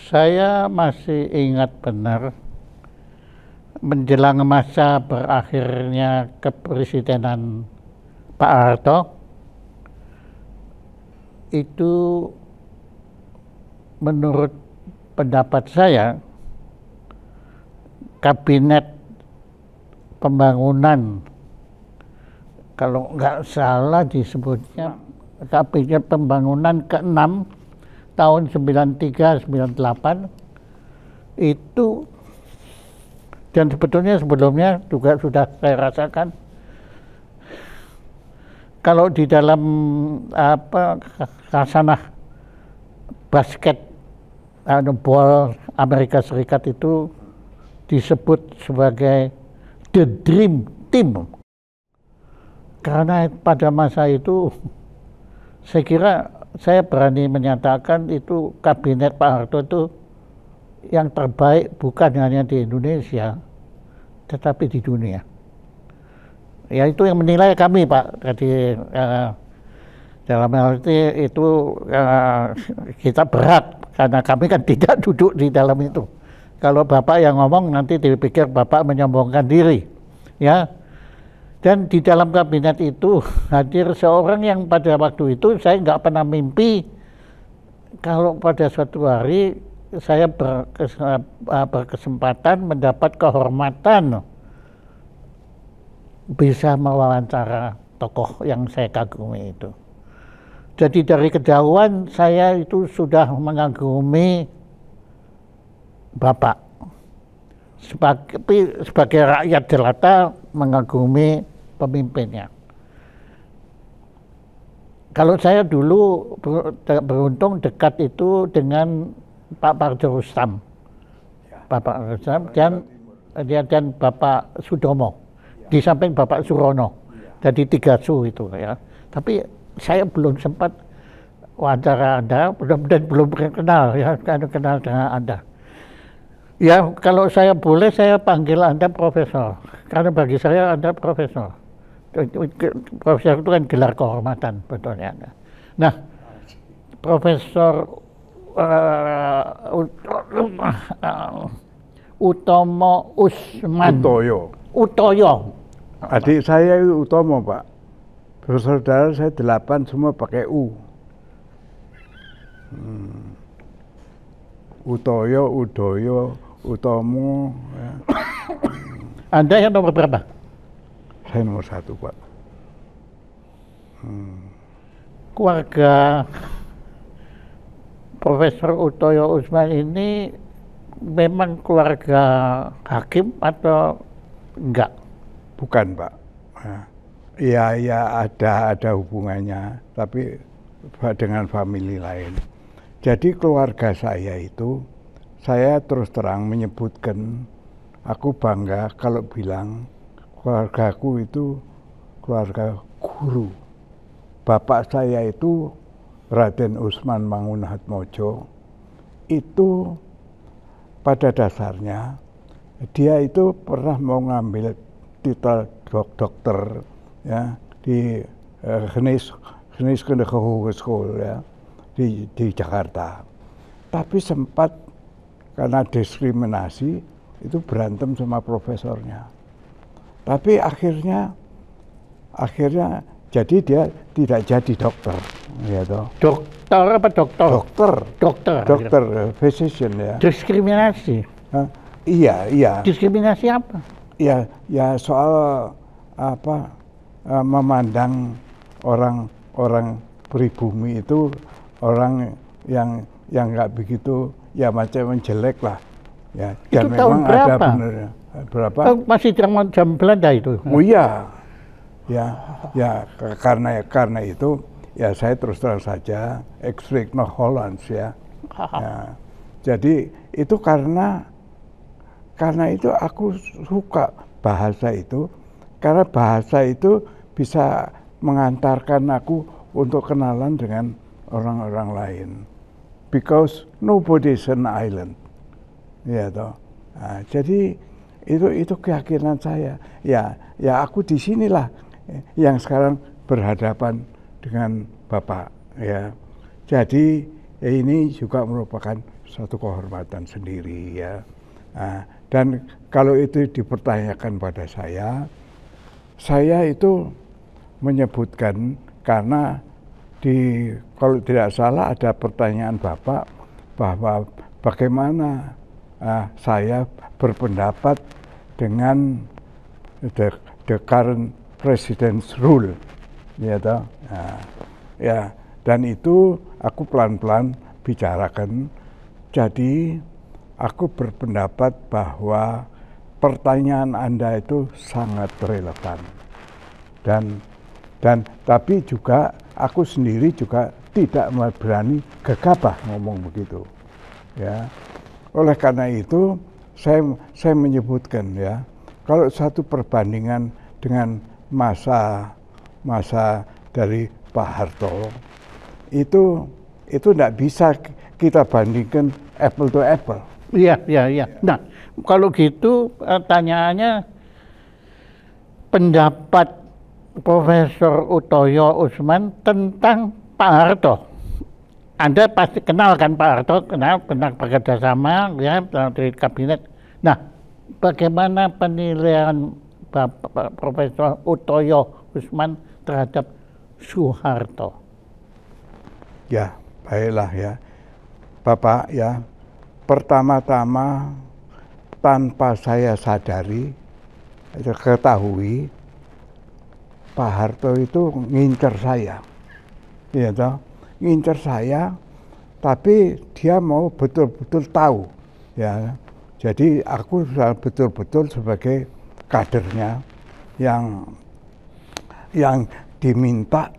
Saya masih ingat benar menjelang masa berakhirnya kepresidenan Pak Harto, itu menurut pendapat saya kabinet pembangunan, kalau nggak salah disebutnya kabinet pembangunan ke-6 tahun 93-98 itu, dan sebetulnya sebelumnya juga sudah saya rasakan kalau di dalam khasanah basket bola Amerika Serikat itu disebut sebagai the dream team, karena pada masa itu saya kira saya berani menyatakan itu kabinet Pak Harto itu yang terbaik bukan hanya di Indonesia tetapi di dunia. Ya itu yang menilai kami, Pak. Jadi dalam arti itu kita berat karena kami kan tidak duduk di dalam itu. Kalau Bapak yang ngomong nanti dipikir Bapak menyombongkan diri, ya. Dan di dalam kabinet itu hadir seorang yang pada waktu itu saya nggak pernah mimpi kalau pada suatu hari saya berkesempatan mendapat kehormatan bisa mewawancara tokoh yang saya kagumi itu. Jadi dari kejauhan saya itu sudah mengagumi Bapak. Sebagai rakyat jelata mengagumi pemimpinnya. Kalau saya dulu beruntung dekat itu dengan Pak Parjo Rustam, Bapak Rustam dan Bapak Sudomo, di samping Bapak Surono, jadi 3 su itu ya. Tapi saya belum sempat wawancara Anda, dan belum kenal ya, kenal dengan Anda. Ya, kalau saya boleh saya panggil Anda Profesor, karena bagi saya Anda Profesor. Profesor itu kan gelar kehormatan betulnya. Nah, Profesor Utomo Usman. Utoyo. Adik saya itu Utomo, Pak. Bersaudara saya 8 semua pakai U. Utoyo, Udoyo, Utomo. Ya. Anda yang nomor berapa? Saya nomor 1, Pak. Keluarga Profesor Utoyo Usman ini memang keluarga hakim atau enggak? Bukan, Pak. Ya ada hubungannya, tapi dengan famili lain. Jadi keluarga saya itu, saya terus terang menyebutkan, aku bangga kalau bilang keluargaku itu keluarga guru. Bapak saya itu Raden Usman Mangunhatmojo, itu pada dasarnya dia itu pernah mau ngambil titel dokter ya di Geneeskundige Hogeschool ya di Jakarta. Tapi sempat karena diskriminasi itu berantem sama profesornya. Tapi akhirnya jadi dia tidak jadi dokter, ya toh. Dokter apa dokter? Dokter, physician ya. Diskriminasi. Iya. Diskriminasi apa? Ya soal apa memandang orang pribumi itu orang yang nggak begitu ya macam jelek lah. Ya, itu dan tahun memang berapa? Ada benernya. Berapa? Masih jam Belanda itu. Oh iya. Ya karena itu ya saya terus terang saja ek-spreek nog Hollands ya. Jadi itu karena itu aku suka bahasa itu, karena bahasa itu bisa mengantarkan aku untuk kenalan dengan orang-orang lain. Because nobody is an island. Ya toh. Nah, jadi itu keyakinan saya. Ya aku di sinilah yang sekarang berhadapan dengan Bapak ya. Jadi ini juga merupakan suatu kehormatan sendiri ya. Dan kalau itu dipertanyakan pada saya itu menyebutkan karena kalau tidak salah ada pertanyaan Bapak bahwa bagaimana saya berpendapat dengan the current president's rule, ya toh. Ya, dan itu aku pelan-pelan bicarakan. Jadi aku berpendapat bahwa pertanyaan Anda itu sangat relevan. Dan tapi juga aku sendiri juga tidak berani gegabah ngomong begitu. Ya. Oleh karena itu saya menyebutkan ya, kalau satu perbandingan dengan masa dari Pak Harto itu tidak bisa kita bandingkan apple to apple. Iya. Nah, kalau gitu pertanyaannya, pendapat Profesor Utoyo Usman tentang Pak Harto. Anda pasti kenal kan Pak Harto, kenal bekerja sama ya dari kabinet. Nah, bagaimana penilaian Bapak Profesor Utoyo Usman terhadap Soeharto? Ya, baiklah ya. Bapak ya, pertama-tama tanpa saya sadari, ketahui, Pak Harto itu ngincer saya, ya toh, ngincer saya, tapi dia mau betul-betul tahu, ya. Jadi aku betul-betul sebagai kadernya yang diminta,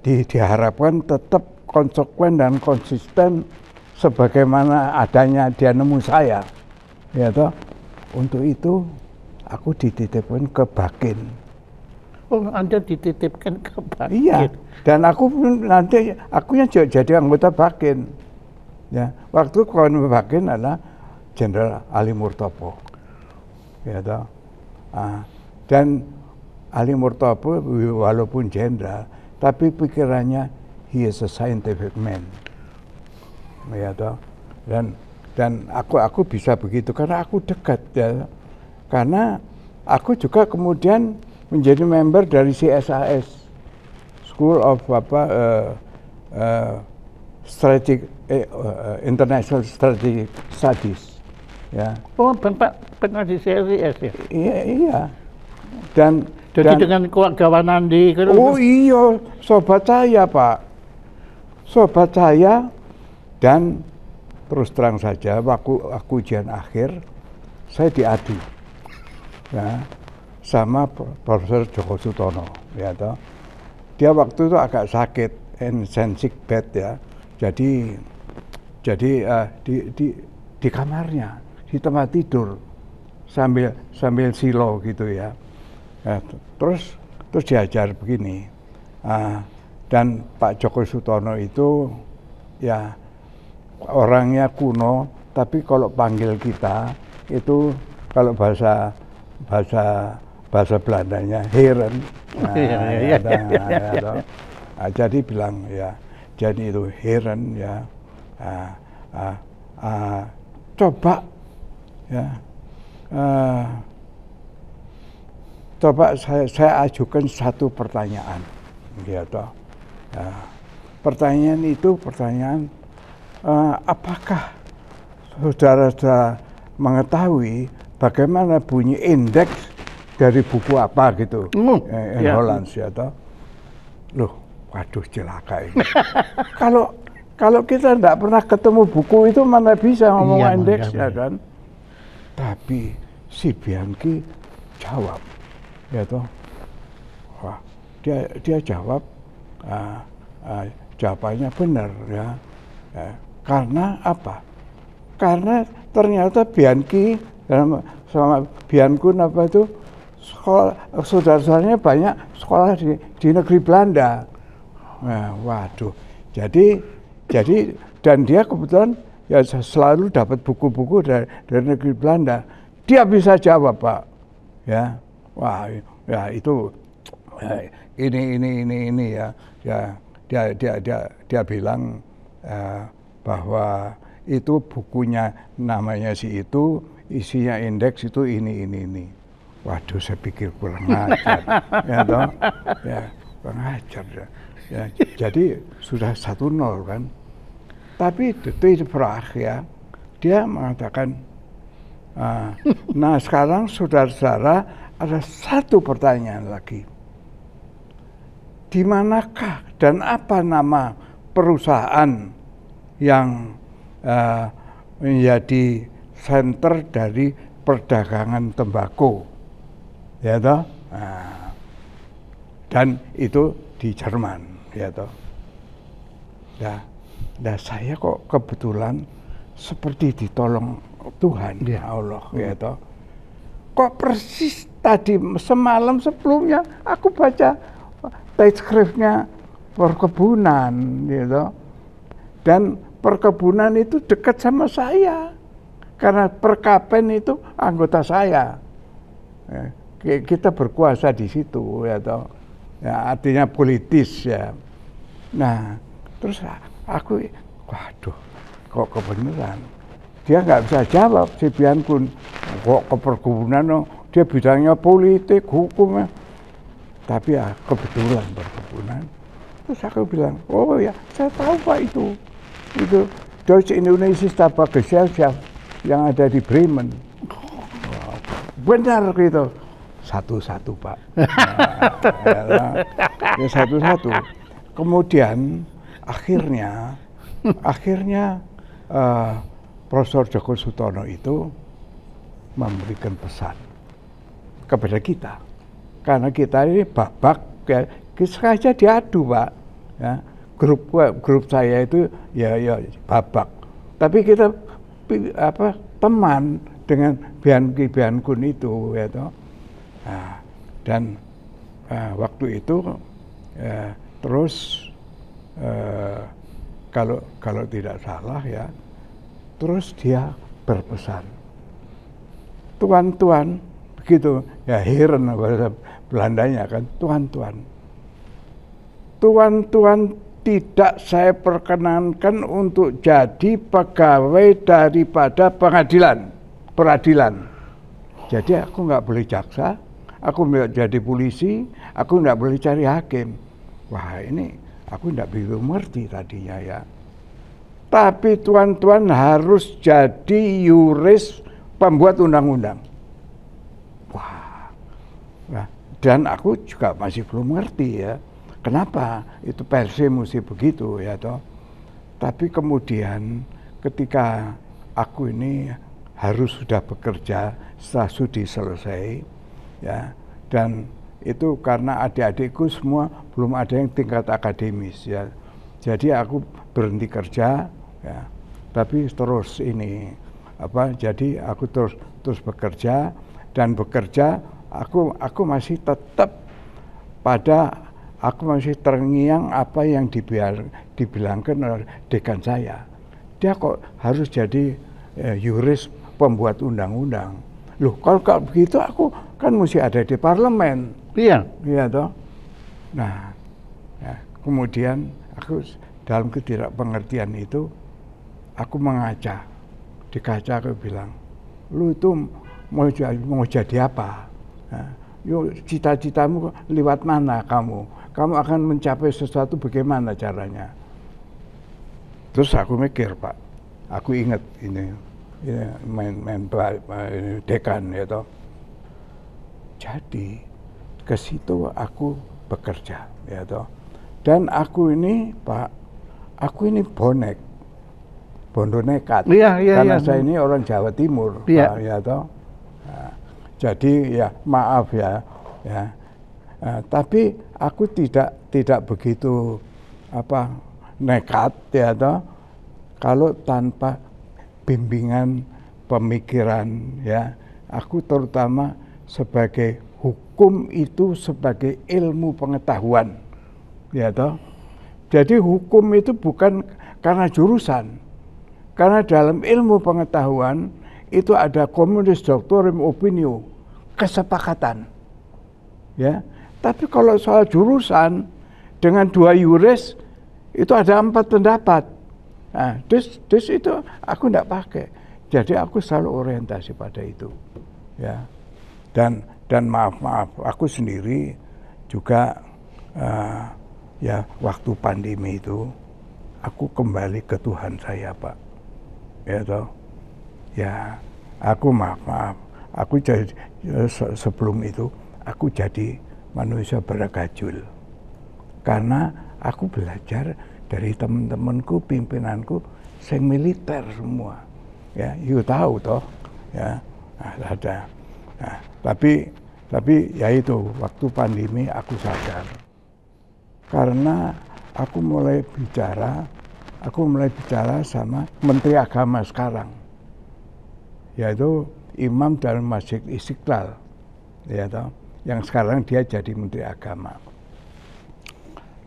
diharapkan tetap konsekuen dan konsisten sebagaimana adanya dia nemu saya, ya toh. Untuk itu aku dititipkan ke Bakin. Oh, Anda dititipkan ke Bakin. Iya, dan aku akunya jadi anggota Bakin. Ya, waktu kawan Bakin adalah Jenderal Ali Murtopo. Ya toh. Dan Ali Murtopo walaupun jenderal, tapi pikirannya he is a scientific man. Ya toh. Dan aku bisa begitu karena aku dekat ya. Karena aku juga kemudian menjadi member dari CSIS, School of International Strategic Studies. Ya. Oh, Bapak pernah di CSIS ya? Iya. Jadi dengan keluarga Nandi. Oh iya, sobat saya Pak. Sobat saya, dan terus terang saja waktu aku ujian akhir, saya diadu. Ya. Sama Profesor Djoko Sutono, ya toh. Dia waktu itu agak sakit, sick bed ya. Jadi di kamarnya, di tempat tidur, sambil silo gitu ya. Terus diajar begini. Dan Pak Djoko Sutono itu ya orangnya kuno, tapi kalau panggil kita itu kalau bahasa Belandanya heren. Jadi bilang ya, jadi itu heren ya. Coba ya, coba saya ajukan satu pertanyaan, gitu. Pertanyaan itu apakah saudara-saudara mengetahui bagaimana bunyi indeks dari buku apa gitu, Hollands ya toh. Loh, waduh celaka ini. Kalau kita tidak pernah ketemu buku itu mana bisa ngomong indeks ya kan. Tapi si Bianchi jawab, ya toh. Wah, dia jawab, jawabannya benar ya. Karena apa? Karena ternyata Bianchi sama Biankun apa itu sekolah, saudara-saudaranya banyak sekolah di negeri Belanda. Nah, waduh. Jadi dan dia kebetulan ya selalu dapat buku-buku dari negeri Belanda. Dia bisa jawab, Pak. Ya. Wah, ya itu ini ya. Ya dia bilang bahwa itu bukunya namanya si itu, isinya indeks itu ini. Waduh, saya pikir kurang ajar, ya toh, ya kurang ajar ya. Jadi sudah 1-0 kan. Tapi detik terakhir dia mengatakan, nah sekarang saudara-saudara ada satu pertanyaan lagi. Di manakah dan apa nama perusahaan yang menjadi center dari perdagangan tembakau, ya toh? Dan itu di Jerman, ya toh. Nah, saya kok kebetulan seperti ditolong Tuhan, ya Allah, ya toh. Kok persis tadi semalam sebelumnya aku baca transkripnya perkebunan, gitu. Dan perkebunan itu dekat sama saya, karena Perkapen itu anggota saya. Kita berkuasa di situ, ya toh. Ya, artinya politis ya. Nah, terus aku, waduh, kok kebenaran. Dia nggak bisa jawab, si Bian Kun. Kok ke perkebunan, dia bidangnya politik, hukum. Tapi ya kebetulan perkebunan. Terus aku bilang, oh ya, saya tahu Pak itu. Itu Deutsche Indonesische Tabakgesellschaft yang ada di Bremen. Oh, benar gitu. Satu-satu Pak. Ya satu-satu. Kemudian akhirnya Profesor Djoko Sutono itu memberikan pesan kepada kita, karena kita ini babak, ya, sengaja diadu Pak, ya, grup saya itu ya babak, tapi kita teman dengan Bian Kun itu, ya toh. Nah, dan waktu itu terus kalau tidak salah ya, terus dia berpesan, tuan-tuan, begitu ya, heren bahasa Belandanya kan, tuan-tuan tidak saya perkenankan untuk jadi pegawai daripada peradilan. Jadi aku nggak boleh jaksa, aku nggak jadi polisi, aku nggak boleh cari hakim. Wah, ini aku nggak begitu mengerti tadinya ya. Tapi tuan-tuan harus jadi yuris pembuat undang-undang. Wah, nah, dan aku juga masih belum mengerti ya, kenapa itu perse mesti begitu ya toh. Tapi kemudian ketika aku ini harus sudah bekerja setelah studi selesai, ya, dan itu karena adik-adikku semua belum ada yang tingkat akademis ya, jadi aku berhenti kerja ya, tapi terus ini jadi aku terus bekerja, dan bekerja aku masih tetap pada, aku masih terngiang apa yang dibilangkan oleh dekan saya, dia kok harus jadi yuris pembuat undang-undang. Loh, kalau begitu aku kan mesti ada di parlemen. Iya. Iya toh. Nah, ya, kemudian aku dalam ketidakpengertian itu, aku mengaca. Di kaca aku bilang, lu itu mau jadi apa? Nah, yuk, cita-citamu lewat mana kamu? Kamu akan mencapai sesuatu bagaimana caranya? Terus aku mikir Pak, aku ingat ini dekan ya toh. Jadi ke situ aku bekerja ya toh. Dan aku ini Pak, aku ini bondo nekat. Karena saya ini orang Jawa Timur, Pak, ya toh. Nah, jadi ya maaf ya. Tapi aku tidak begitu nekat ya toh, kalau tanpa bimbingan pemikiran ya. Aku terutama sebagai hukum itu sebagai ilmu pengetahuan ya toh. Jadi hukum itu bukan karena jurusan, karena dalam ilmu pengetahuan itu ada communis doctorum opinio, kesepakatan ya. Tapi kalau soal jurusan dengan 2 yuris itu ada 4 pendapat. Nah, dus itu aku enggak pakai. Jadi aku selalu orientasi pada itu. Ya. Dan maaf, aku sendiri juga ya waktu pandemi itu aku kembali ke Tuhan saya, Pak. Ya toh. Ya, aku maaf, aku jadi sebelum itu aku jadi manusia bergajul. Karena aku belajar dari teman-temanku, pimpinanku, sing militer semua. Ya, you tahu toh, ya, ada. Nah, tapi ya itu waktu pandemi aku sadar. Karena aku mulai bicara sama Menteri Agama sekarang, yaitu Imam dari Masjid Istiqlal, ya toh, yang sekarang dia jadi Menteri Agama.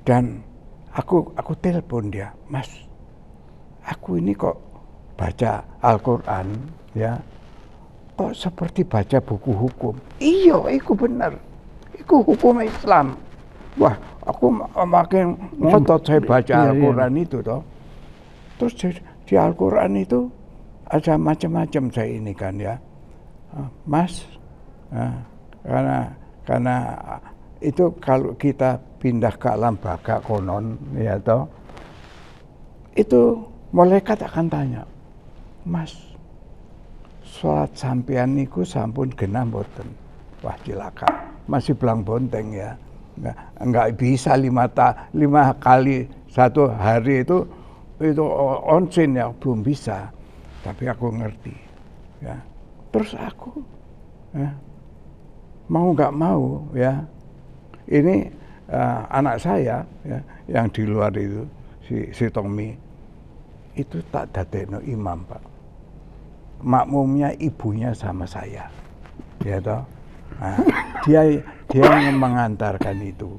Dan aku telepon dia, Mas, aku ini kok baca Al-Quran, ya, kok seperti baca buku hukum. Iya, itu benar, itu hukum Islam. Wah, aku makin ngotot saya baca Al-Quran itu toh. Terus di Al-Quran itu ada macam-macam saya ini kan ya, Mas, karena itu kalau kita pindah ke alam baka konon, ya toh, itu malaikat akan tanya, Mas, sholat sampean niku sampun genah mboten? Wah, cilaka, masih belang bonteng ya, enggak bisa 5 kali satu hari itu onsen ya, belum bisa. Tapi aku ngerti, ya. Terus aku, ya, mau nggak mau, ya, ini anak saya, ya, yang di luar itu si Tommy itu tak dadekno imam, Pak. Makmumnya ibunya sama saya, ya toh. Nah, dia yang mengantarkan itu.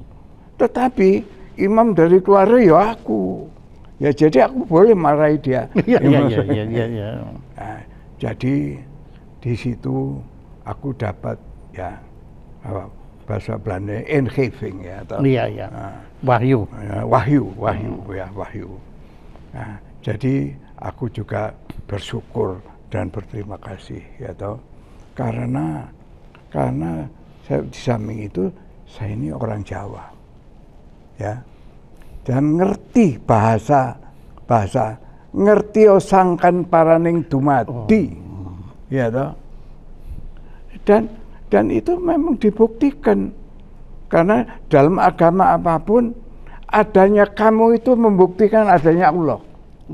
Tetapi imam dari keluarga ya aku. Ya jadi aku boleh marahi dia. Iya. Nah, jadi di situ aku dapat ya bahasa Belanda ingeving ya. Iya. Wahyu. Wahyu. Nah, jadi aku juga bersyukur dan berterima kasih ya toh. Karena saya di samping itu saya ini orang Jawa. Ya. Dan ngerti bahasa ngerti osangkan paraning dumadi, ya toh. Dan itu memang dibuktikan karena dalam agama apapun adanya kamu itu membuktikan adanya Allah,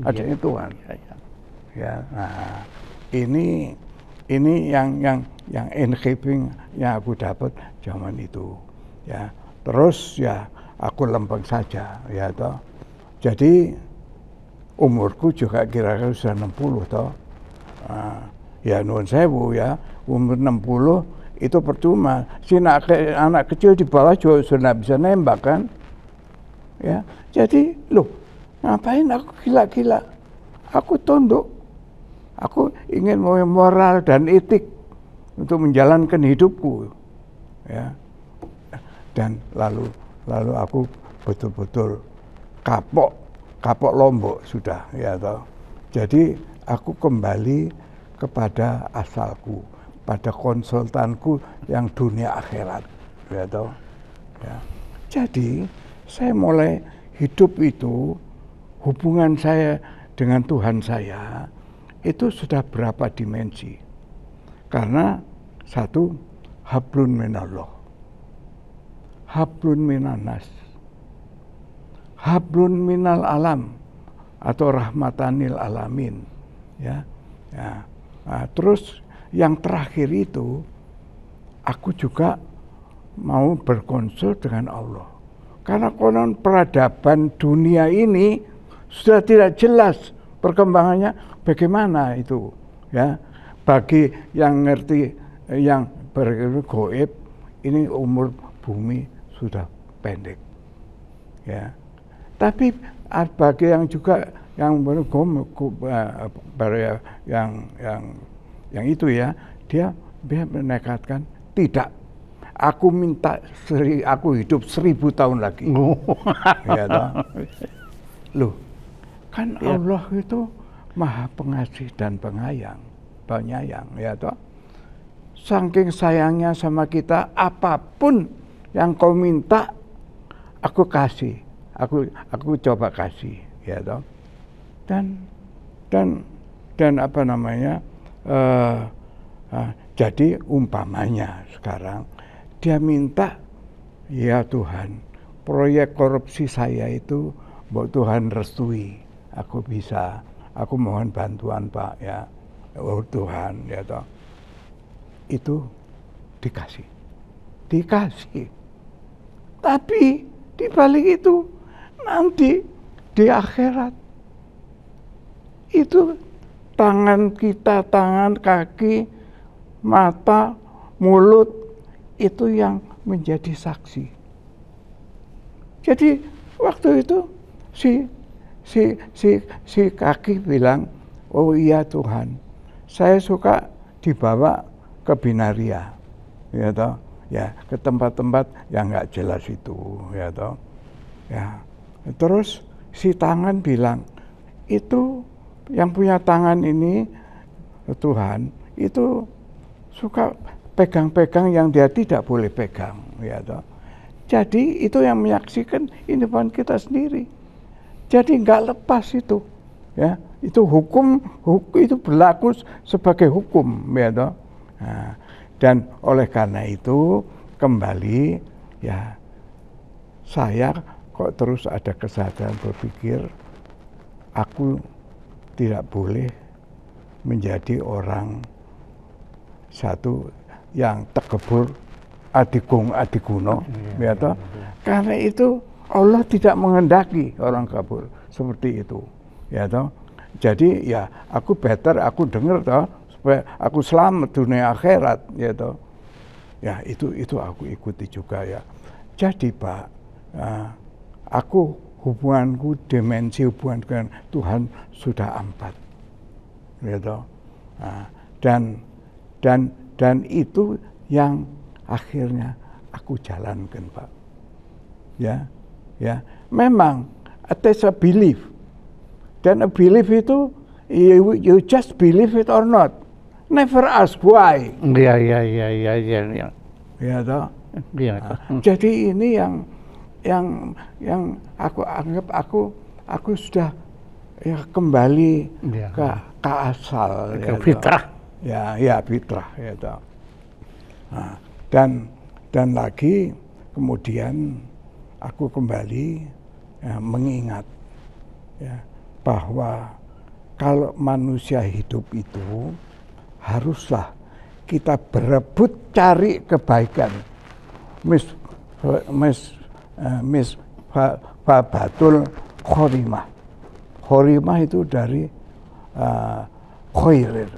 adanya Tuhan. Ya, nah, ini yang engaging yang aku dapat zaman itu, ya. Terus ya aku lempeng saja, ya toh. Jadi umurku juga kira-kira sudah 60 toh. Ya nuwun sewu ya, umur 60 itu percuma. Si anak kecil di bawah juga sudah bisa nembak kan. Ya, jadi loh, ngapain aku gila-gila? Aku tunduk. Aku ingin moral dan etik untuk menjalankan hidupku. Ya. Dan lalu aku betul-betul kapok Lombok sudah, ya toh. Jadi aku kembali kepada asalku, pada konsultanku yang dunia akhirat, ya toh. Ya. Jadi saya mulai hidup itu, hubungan saya dengan Tuhan saya itu sudah berapa dimensi. Karena satu, hablun minallah, hablun minanas, hablun minal alam atau rahmatanil alamin, ya. Nah, terus yang terakhir itu aku juga mau berkonsul dengan Allah, karena konon peradaban dunia ini sudah tidak jelas perkembangannya bagaimana itu, ya. Bagi yang ngerti, yang bergoib, ini umur bumi sudah pendek, ya. Tapi bagi yang juga yang yang itu ya, dia menekatkan tidak. Aku minta aku hidup 1000 tahun lagi. Ya toh. Loh, Kan Ya. Allah itu maha pengasih dan penyayang, ya toh. Saking sayangnya sama kita, apapun yang kau minta, aku kasih, aku coba kasih, ya toh. Dan apa namanya? Jadi umpamanya sekarang dia minta, ya Tuhan, proyek korupsi saya itu, mbok Tuhan restui, aku bisa, aku mohon bantuan Pak, ya, oh Tuhan, ya toh, itu dikasih, tapi di balik itu nanti di akhirat itu tangan kita, tangan, kaki, mata, mulut itu yang menjadi saksi. Jadi waktu itu si kaki bilang, oh iya Tuhan, saya suka dibawa ke binaria, ya toh, ya ke tempat-tempat yang nggak jelas itu, ya toh, ya. Terus si tangan bilang, itu yang punya tangan ini Tuhan itu suka pegang-pegang yang dia tidak boleh pegang, ya toh. Jadi itu yang menyaksikan ini bukan kita sendiri. Jadi nggak lepas itu, ya. Itu hukum itu berlaku sebagai hukum, ya toh. Nah, dan oleh karena itu kembali, ya, saya kok terus ada kesadaran berpikir, aku tidak boleh menjadi orang satu yang tekebur adiguno, ya toh. Karena itu Allah tidak menghendaki orang kabur seperti itu, ya toh. Jadi ya aku better aku dengar toh supaya aku selamat dunia akhirat, ya toh. Ya itu aku ikuti juga, ya. Jadi Pak, aku dimensi hubungan dengan Tuhan sudah 4, ya toh. Dan itu yang akhirnya aku jalankan, Pak. Ya, memang it's a belief. Dan a belief itu you just believe it or not. Never ask why. Iya. Ya toh. Iya. Jadi ini yang aku anggap aku sudah ya kembali ke asal, Ke ya fitrah. Ya fitrah, ya toh. Nah, dan lagi kemudian aku kembali mengingat, ya, bahwa kalau manusia hidup itu haruslah kita berebut cari kebaikan. Batul khorimah. Khorimah itu dari khairir,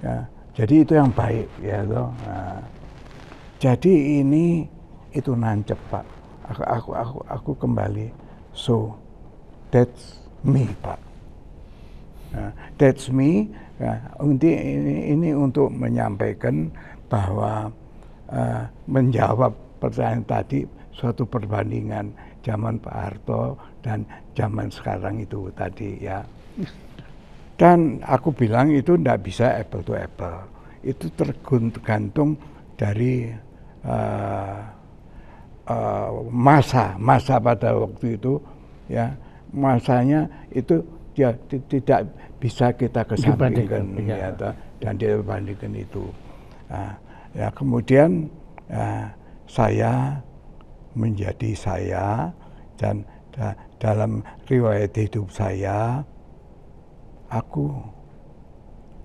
ya. Jadi itu yang baik, ya toh. Nah, jadi ini itu nancep, Pak. Aku kembali. So that's me, Pak. Nah, that's me. Ya, ini untuk menyampaikan bahwa menjawab pertanyaan tadi, suatu perbandingan zaman Pak Harto dan zaman sekarang itu tadi, ya. Dan aku bilang itu tidak bisa apple to apple. Itu tergantung dari masa pada waktu itu, ya. Masanya itu ya tidak bisa kita kesampingkan, ya, dan dia bandingkan itu. Nah, ya kemudian saya menjadi saya, dan dalam riwayat hidup saya, aku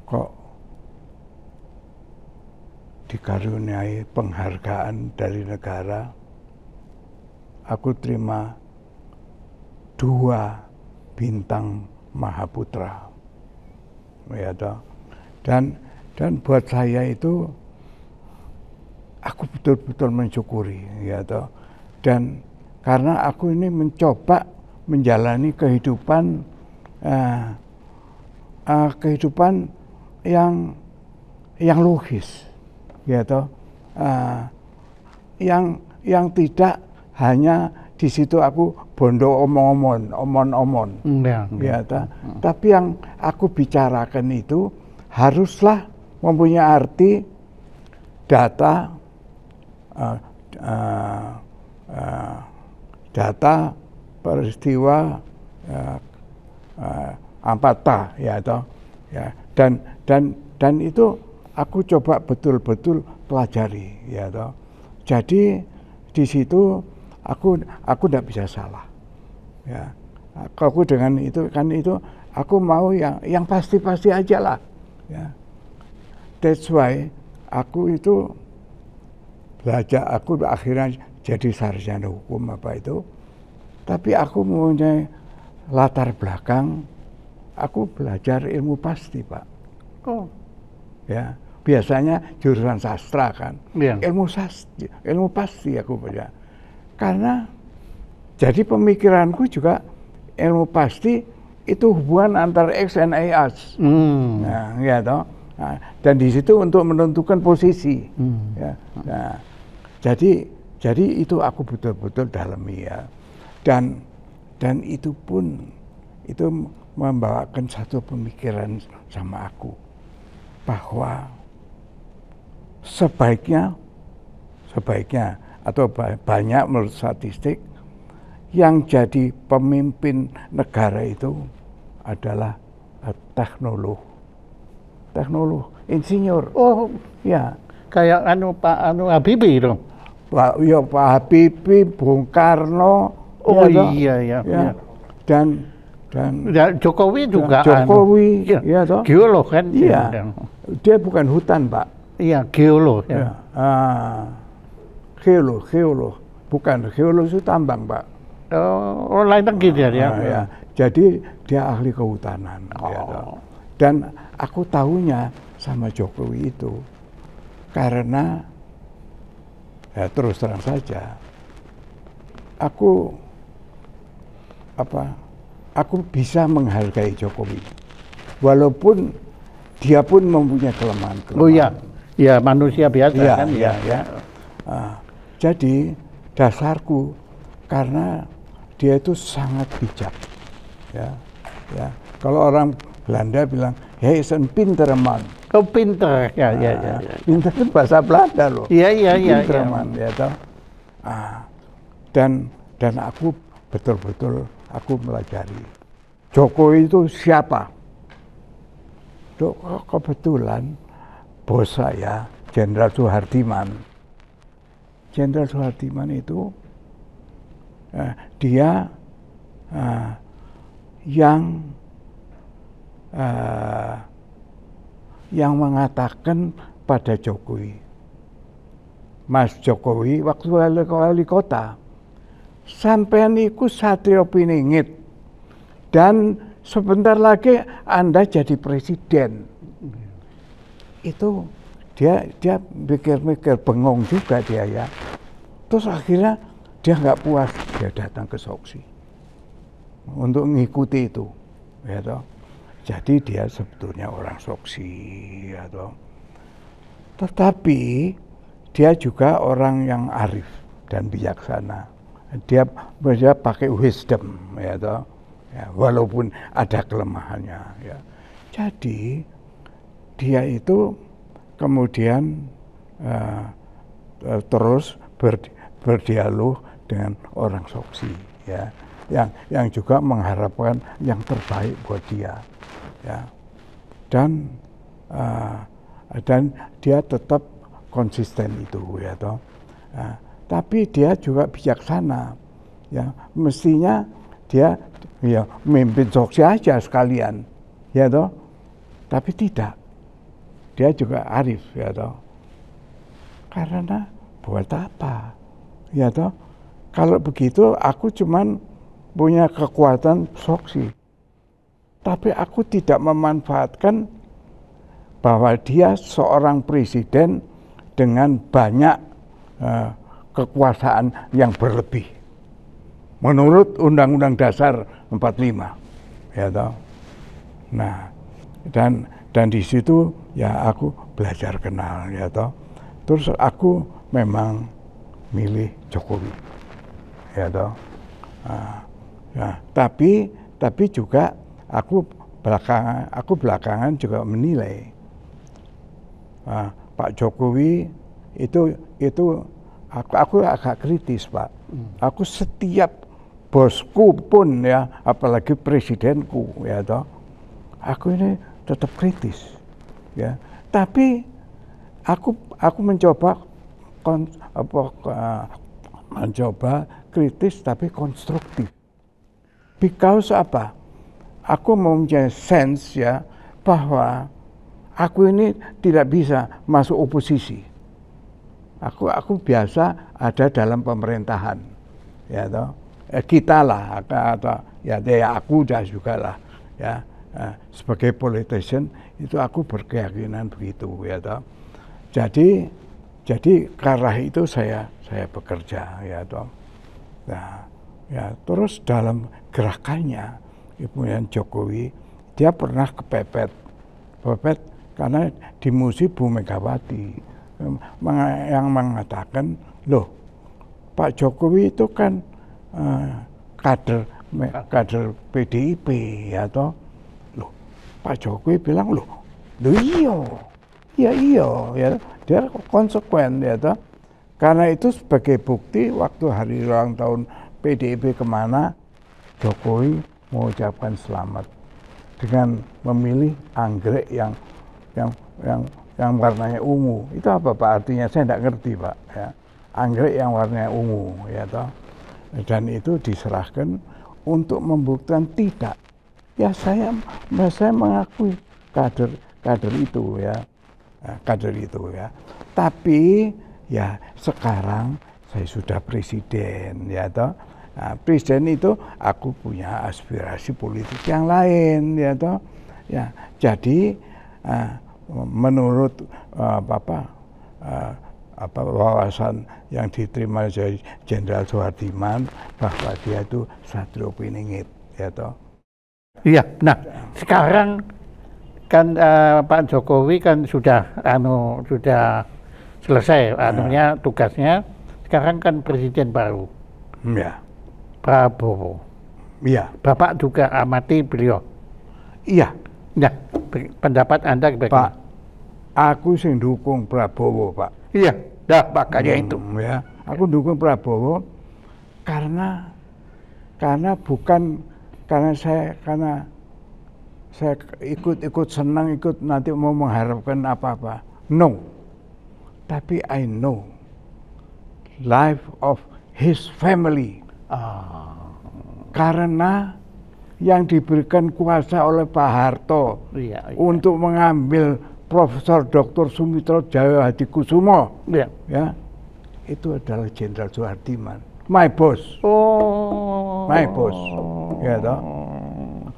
kok dikaruniai penghargaan dari negara. Aku terima 2 bintang Mahaputra, ya toh. Dan buat saya itu aku betul-betul mensyukuri, ya toh. Dan karena aku ini mencoba menjalani kehidupan yang logis, ya toh. Yang tidak hanya di situ aku bondo omon-omon. Ya, tapi yang aku bicarakan itu haruslah mempunyai arti data, data peristiwa ampata, ya toh, ya, dan itu aku coba betul-betul pelajari, ya toh. Jadi di situ aku tidak bisa salah, ya. Aku dengan itu aku mau yang pasti-pasti aja lah, ya. That's why aku itu belajar, aku akhirnya jadi sarjana hukum apa itu, tapi aku mempunyai latar belakang, aku belajar ilmu pasti, Pak. Oh. Ya, biasanya jurusan sastra kan, Yeah. ilmu pasti aku punya. Karena jadi pemikiranku juga ilmu pasti itu hubungan antara X dan Y. Nah, ya toh. Nah, dan di situ untuk menentukan posisi. Ya. Nah, jadi itu aku betul-betul dalami, ya. Dan itu pun itu membawakan satu pemikiran sama aku bahwa sebaiknya atau banyak menurut statistik yang jadi pemimpin negara itu adalah teknolog, insinyur. Oh, ya. Kayak Pak Habibie itu. Pak Habibie, Bung Karno. Oh ya, iya. Dan ya, Jokowi juga. Jokowi, ya toh. Geolog kan. Iya. Dia bukan hutan, Pak. Iya, geolog. Ya. Geolog. Bukan, geolog itu tambang, Pak. Oh, lain lagi dia. Ya. Jadi dia ahli kehutanan. Ya, dan aku tahunya sama Jokowi itu karena ya terus terang saja aku bisa menghargai Jokowi walaupun dia pun mempunyai kelemahan. Oh iya, ya manusia biasa ya, kan. Ya. Jadi dasarku karena dia itu sangat bijak, ya. Kalau orang Belanda bilang, "Hey, sen pinter man." Oh, pinter, ya. Pinter itu bahasa Belanda loh. Iya. Pinter man, ya toh. Dan aku betul-betul aku melajari Jokowi itu siapa. Kebetulan bos saya Jenderal Soehardiman. Jenderal Soehardiman itu dia yang mengatakan pada Jokowi, Mas Jokowi waktu wali kota, sampean iku satrio piningit dan sebentar lagi Anda jadi presiden. Itu dia mikir-mikir, bengong juga dia, ya. Terus akhirnya dia nggak puas, dia datang ke Soksi untuk mengikuti itu, ya toh. Jadi dia sebetulnya orang Soksi, ya toh. Tetapi dia juga orang yang arif dan bijaksana. Dia pakai wisdom, ya toh. Ya, walaupun ada kelemahannya, ya. Jadi dia itu kemudian terus berdialog dengan orang Soksi, ya, yang juga mengharapkan yang terbaik buat dia, ya. Dan dia tetap konsisten itu, ya toh. Tapi dia juga bijaksana, ya. Mestinya dia ya memimpin Soksi aja sekalian, ya toh. Tapi tidak, dia juga arif, ya toh. Karena buat apa, ya toh. Kalau begitu aku cuman punya kekuatan Soksi, tapi aku tidak memanfaatkan bahwa dia seorang presiden dengan banyak kekuasaan yang berlebih menurut Undang-Undang Dasar 45, ya toh. Nah, dan di situ ya aku belajar kenal, ya toh. Terus aku memang milih Jokowi, ya toh. Ya, tapi juga aku belakangan juga menilai Pak Jokowi itu aku agak kritis, Pak. Aku setiap bosku pun ya, apalagi presidenku ya toh, aku ini tetap kritis ya. Tapi aku mencoba kritis tapi konstruktif. Because apa? Aku mempunyai sense ya bahwa aku ini tidak bisa masuk oposisi. Aku biasa ada dalam pemerintahan, ya toh. Kita lah, atau ya aku juga lah, ya. Sebagai politician itu aku berkeyakinan begitu, ya toh. Jadi karena itu saya bekerja, ya toh. Nah, ya terus dalam gerakannya Ibu Jokowi, dia pernah kepepet karena di musim Bu Megawati yang mengatakan, loh Pak Jokowi itu kan kader PDIP ya toh. Loh Pak Jokowi bilang loh iya ya dia konsekuen ya toh. Karena itu sebagai bukti waktu hari ulang tahun PDIP kemana, Jokowi mengucapkan selamat dengan memilih anggrek yang warnanya ungu. Itu apa Pak artinya? Saya tidak ngerti Pak. Ya. Anggrek yang warnanya ungu, ya toh. Dan itu diserahkan untuk membuktikan tidak. Ya saya mengakui kader itu ya, kader itu ya. Tapi ya sekarang saya sudah presiden, ya toh. Nah, presiden itu aku punya aspirasi politik yang lain, ya toh. Ya, jadi menurut wawasan yang diterima dari Jenderal Suhardiman bahwa dia itu Satrio Piningit, ya toh. Iya. Nah, sekarang kan Pak Jokowi kan sudah selesai tugasnya. Sekarang kan presiden baru. Ya. Prabowo. Iya. Bapak juga amati beliau. Iya. Nah, pendapat Anda bagaimana? Pak, aku sing dukung Prabowo, Pak. Iya, dah makanya itu. Ya, aku dukung Prabowo karena saya ikut senang, ikut nanti mau mengharapkan apa-apa. No. Tapi I know life of his family. Karena yang diberikan kuasa oleh Pak Harto untuk mengambil Profesor Dr. Sumitro Jaya Hadikusumo, ya, itu adalah Jenderal Suhardiman, my boss, my boss, ya toh.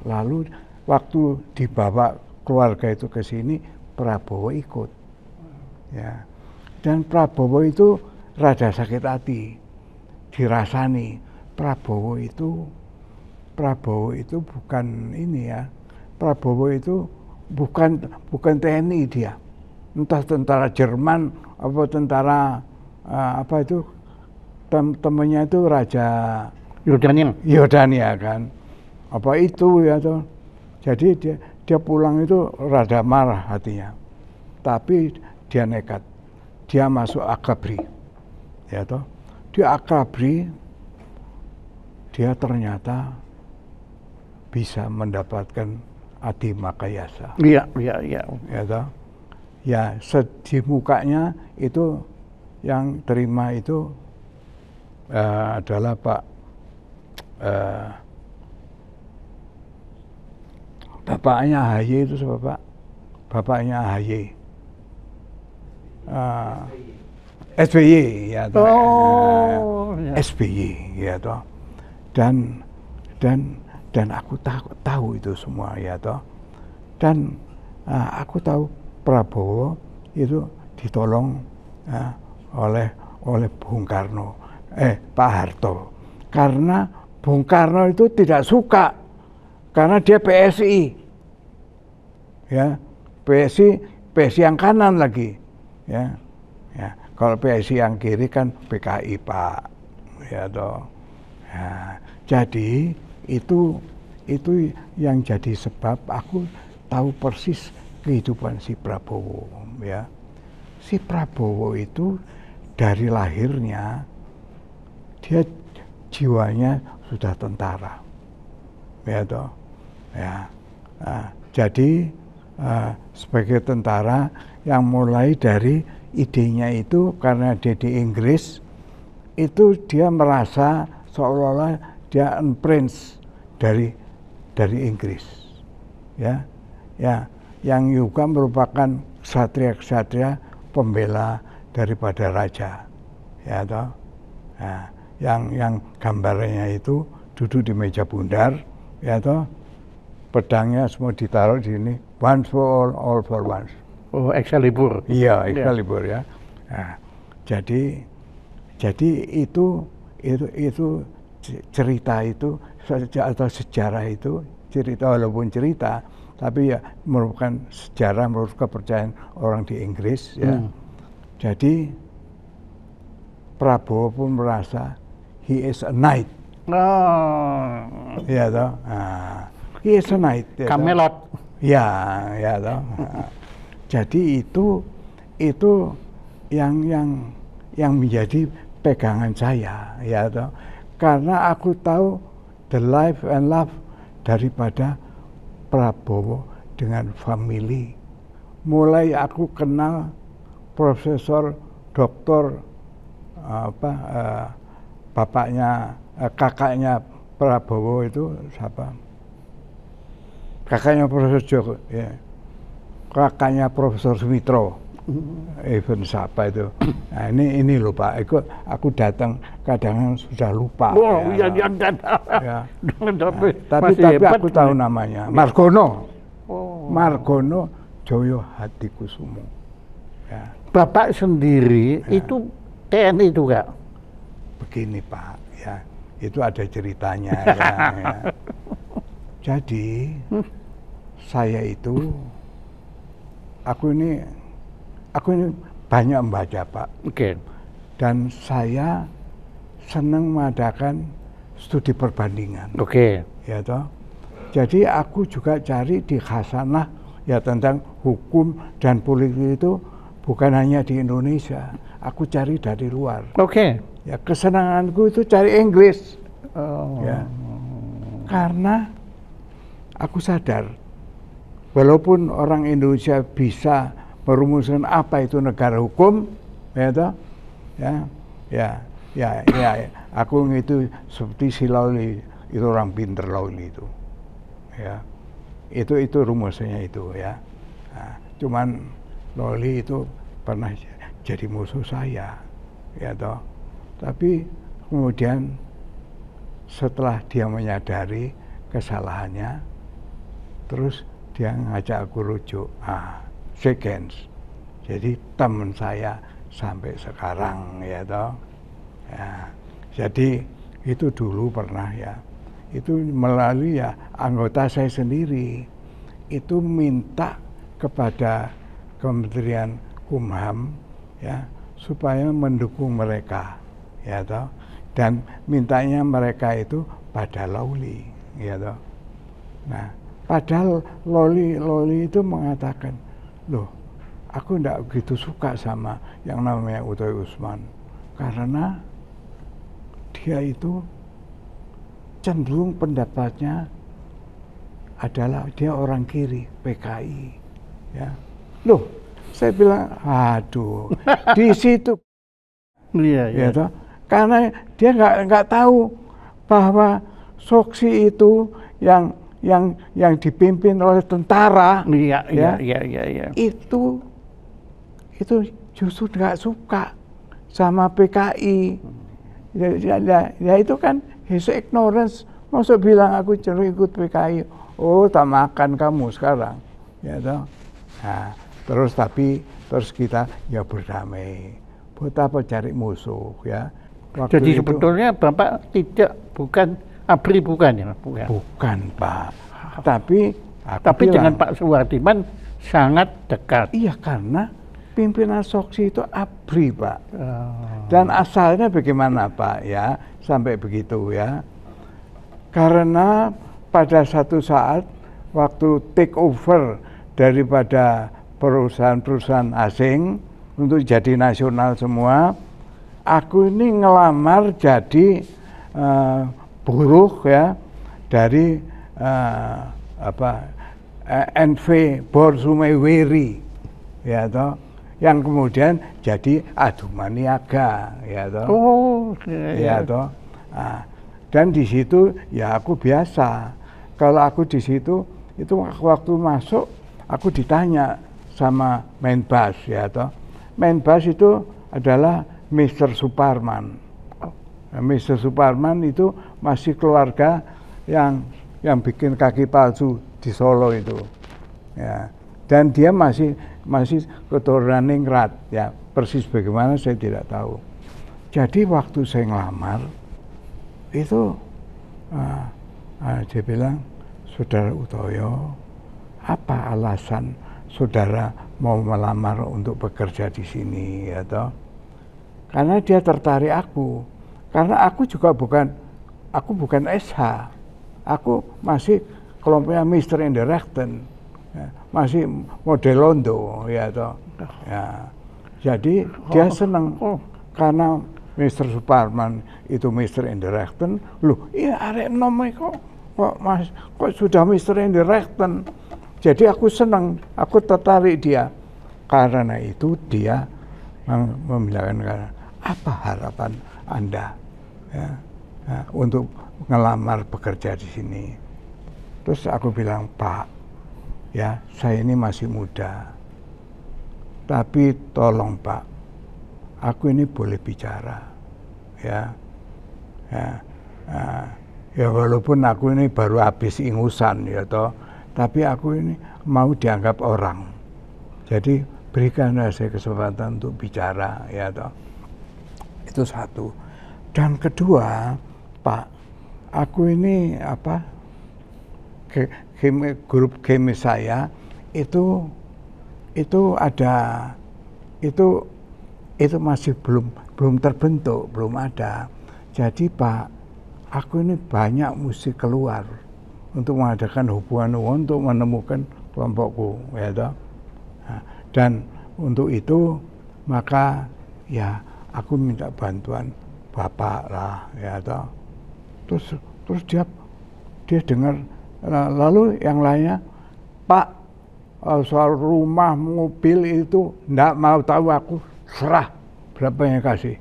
Lalu waktu dibawa keluarga itu ke sini, Prabowo ikut, ya, dan Prabowo itu rada sakit hati, dirasani. Prabowo itu bukan ini ya, Prabowo itu bukan TNI dia, entah tentara Jerman apa tentara apa itu temannya itu Raja Yordania kan, apa itu ya toh. Jadi dia pulang itu rada marah hatinya, tapi dia nekat, dia masuk Akabri, ya toh. Di Akabri dia ternyata bisa mendapatkan Adi Makayasa. Iya. Ya toh. Ya, di mukanya itu yang terima itu adalah bapaknya AHY itu siapa Pak? Bapaknya AHY. SBY ya toh. SBY ya toh. Dan aku tahu itu semua ya toh. Dan aku tahu Prabowo itu ditolong oleh Bung Karno, Pak Harto. Karena Bung Karno itu tidak suka karena dia PSI. Ya, PSI yang kanan lagi. Ya. Ya, kalau PSI yang kiri kan PKI, Pak. Ya toh. Ya, Jadi itu yang jadi sebab aku tahu persis kehidupan si Prabowo, ya. Si Prabowo itu dari lahirnya dia jiwanya sudah tentara, ya toh, ya. Nah, jadi sebagai tentara yang mulai dari idenya itu karena dia di Inggris itu dia merasa seolah-olah dia prince dari Inggris, ya, ya, yang juga merupakan ksatria pembela daripada raja, ya toh. Nah, yang gambarnya itu duduk di meja bundar, ya toh, pedangnya semua ditaruh di sini, once for all for once. Oh, Excalibur. Iya, Excalibur, ya. Nah, jadi itu cerita itu atau sejarah itu cerita, walaupun cerita tapi ya merupakan sejarah, merupakan kepercayaan orang di Inggris, ya. Jadi Prabowo pun merasa he is a knight. Oh. Ya toh. Nah, he is a knight. Ya, Camelot. Ya, ya toh. Nah, jadi itu yang menjadi pegangan saya, ya toh. Karena aku tahu the life and love daripada Prabowo dengan family. Mulai aku kenal Profesor Doktor kakaknya Prabowo itu siapa? Kakaknya Profesor Joko, ya. Kakaknya Profesor Sumitro. Even siapa itu? Nah, ini loh Pak, aku datang kadang sudah lupa. Oh, ya. Ya. Tapi aku tahu namanya. Margono. Oh. Margono Joyo Hadikusumo. Ya. Bapak sendiri itu TNI juga? Begini Pak, ya, itu ada ceritanya. Ya. Jadi saya itu, aku ini banyak membaca Pak. Oke. Dan saya senang mengadakan studi perbandingan. Oke. Ya toh. Jadi aku juga cari di khasanah ya tentang hukum dan politik itu bukan hanya di Indonesia. Aku cari dari luar. Oke. Ya kesenanganku itu cari Inggris. Oh. Ya. Karena aku sadar walaupun orang Indonesia bisa merumuskan apa itu negara hukum, ya toh, ya, aku itu seperti si Lawli, itu orang pinter Lawli itu, ya, itu rumusnya itu, ya. Nah, cuman Lawli itu pernah jadi musuh saya, ya toh, tapi kemudian setelah dia menyadari kesalahannya, terus dia ngajak aku rujuk. Seconds. Jadi teman saya sampai sekarang, ya toh. Ya, jadi itu dulu pernah, ya. Itu melalui ya anggota saya sendiri itu minta kepada Kementerian Kumham, ya, supaya mendukung mereka, ya toh. Dan mintanya mereka itu pada Lawli, ya toh. Nah, padahal Lawli itu mengatakan, loh, aku enggak begitu suka sama yang namanya Utoy Usman karena dia itu cenderung pendapatnya adalah dia orang kiri, PKI, ya. Loh, saya bilang, aduh, di situ, Iya, ya toh, karena dia nggak tahu bahwa Soksi itu yang dipimpin oleh tentara, iya. itu justru nggak suka sama PKI. Ya itu kan his ignorance. Maksud bilang aku cenderung ikut PKI. Oh, tak makan kamu sekarang, ya toh. Nah, terus kita ya berdamai. Buat apa cari musuh, ya. Waktu Jadi itu, sebetulnya Bapak bukan ABRI, bukan ya? Bukan Pak. Tapi dengan Pak Suwardiman sangat dekat. Iya, karena pimpinan Soksi itu ABRI Pak. Oh. Dan asalnya bagaimana Pak, ya, sampai begitu, ya. Karena pada satu saat waktu take over daripada perusahaan-perusahaan asing untuk jadi nasional semua, aku ini ngelamar jadi buruh ya dari NV Borsumeweri ya toh, yang kemudian jadi Adumaniaga ya toh. Oh, ya toh. Dan di situ ya aku biasa. Kalau aku di situ itu waktu masuk aku ditanya sama Menbas ya toh. Menbas itu adalah Mr. Suparman. Mr. Suparman itu masih keluarga yang bikin kaki palsu di Solo itu. Ya. Dan dia masih keturunan Ningrat ya. Persis bagaimana saya tidak tahu. Jadi waktu saya ngelamar itu dia bilang, Saudara Utoyo, apa alasan saudara mau melamar untuk bekerja di sini ya toh? Karena dia tertarik aku. Karena aku juga bukan SH. Aku masih kelompoknya Mr. Indirekten. Ya, masih model Londo ya toh. Ya. Jadi dia senang karena Mr. Suparman itu Mr. Indirekten. Loh, iya arek nom kok sudah Mr. Indirekten. Jadi aku senang, aku tertarik dia. Karena itu dia membilang, apa harapan Anda ya, untuk ngelamar bekerja di sini? Terus aku bilang, Pak, ya saya ini masih muda, tapi tolong Pak, aku ini boleh bicara, ya walaupun aku ini baru habis ingusan ya toh, tapi aku ini mau dianggap orang. Jadi berikan saya kesempatan untuk bicara ya toh. Itu satu. Dan kedua, Pak, aku ini grup kemis saya itu ada itu masih belum terbentuk, belum ada. Jadi Pak, aku ini banyak mesti keluar untuk mengadakan hubungan untuk menemukan kelompokku ya toh. Dan untuk itu maka ya aku minta bantuan Bapak lah ya toh. Terus dia dengar, lalu yang lainnya, Pak, soal rumah, mobil itu enggak mau tahu, aku serah berapa yang kasih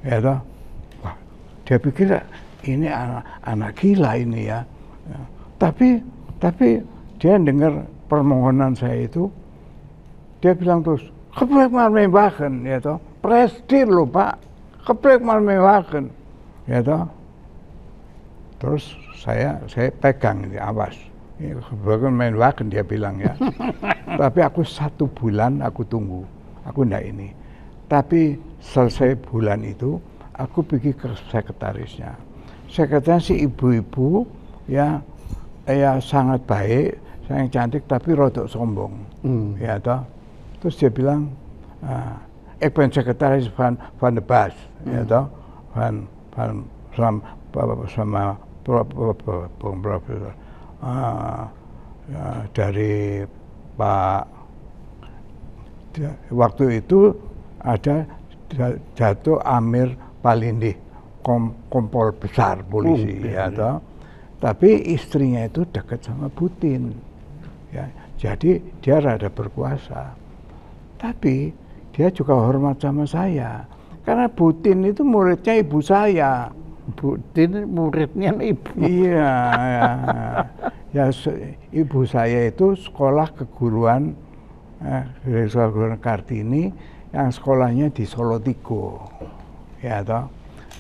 ya toh. Wah, dia pikir ini anak gila ini ya. Tapi dia dengar permohonan saya itu, dia bilang terus, keplek mal mewagen ya toh, prestir loh Pak, keplek mal mewagen ya toh. Terus saya pegang ini, awas, ini keplek main wagen dia bilang ya. Tapi aku 1 bulan aku tunggu, aku enggak ini. Tapi selesai bulan itu, aku pergi ke sekretarisnya. Sekretarisnya si ibu-ibu ya sangat baik, sangat cantik, tapi rodok sombong. Ya toh. Terus dia bilang, ik ben sekretaris van de Bas, ya toh, sama profesor dari Pak. Waktu itu ada Dato Amir Palindih, kompol besar polisi, ya toh. Tapi istrinya itu dekat sama Putin, ya. Jadi dia rada berkuasa. Tapi dia juga hormat sama saya, karena Putin itu muridnya ibu saya. Putin muridnya ibu. Iya, ya ibu saya itu sekolah keguruan dari sekolah keguruan Kartini, yang sekolahnya di Solo Tigo, ya toh.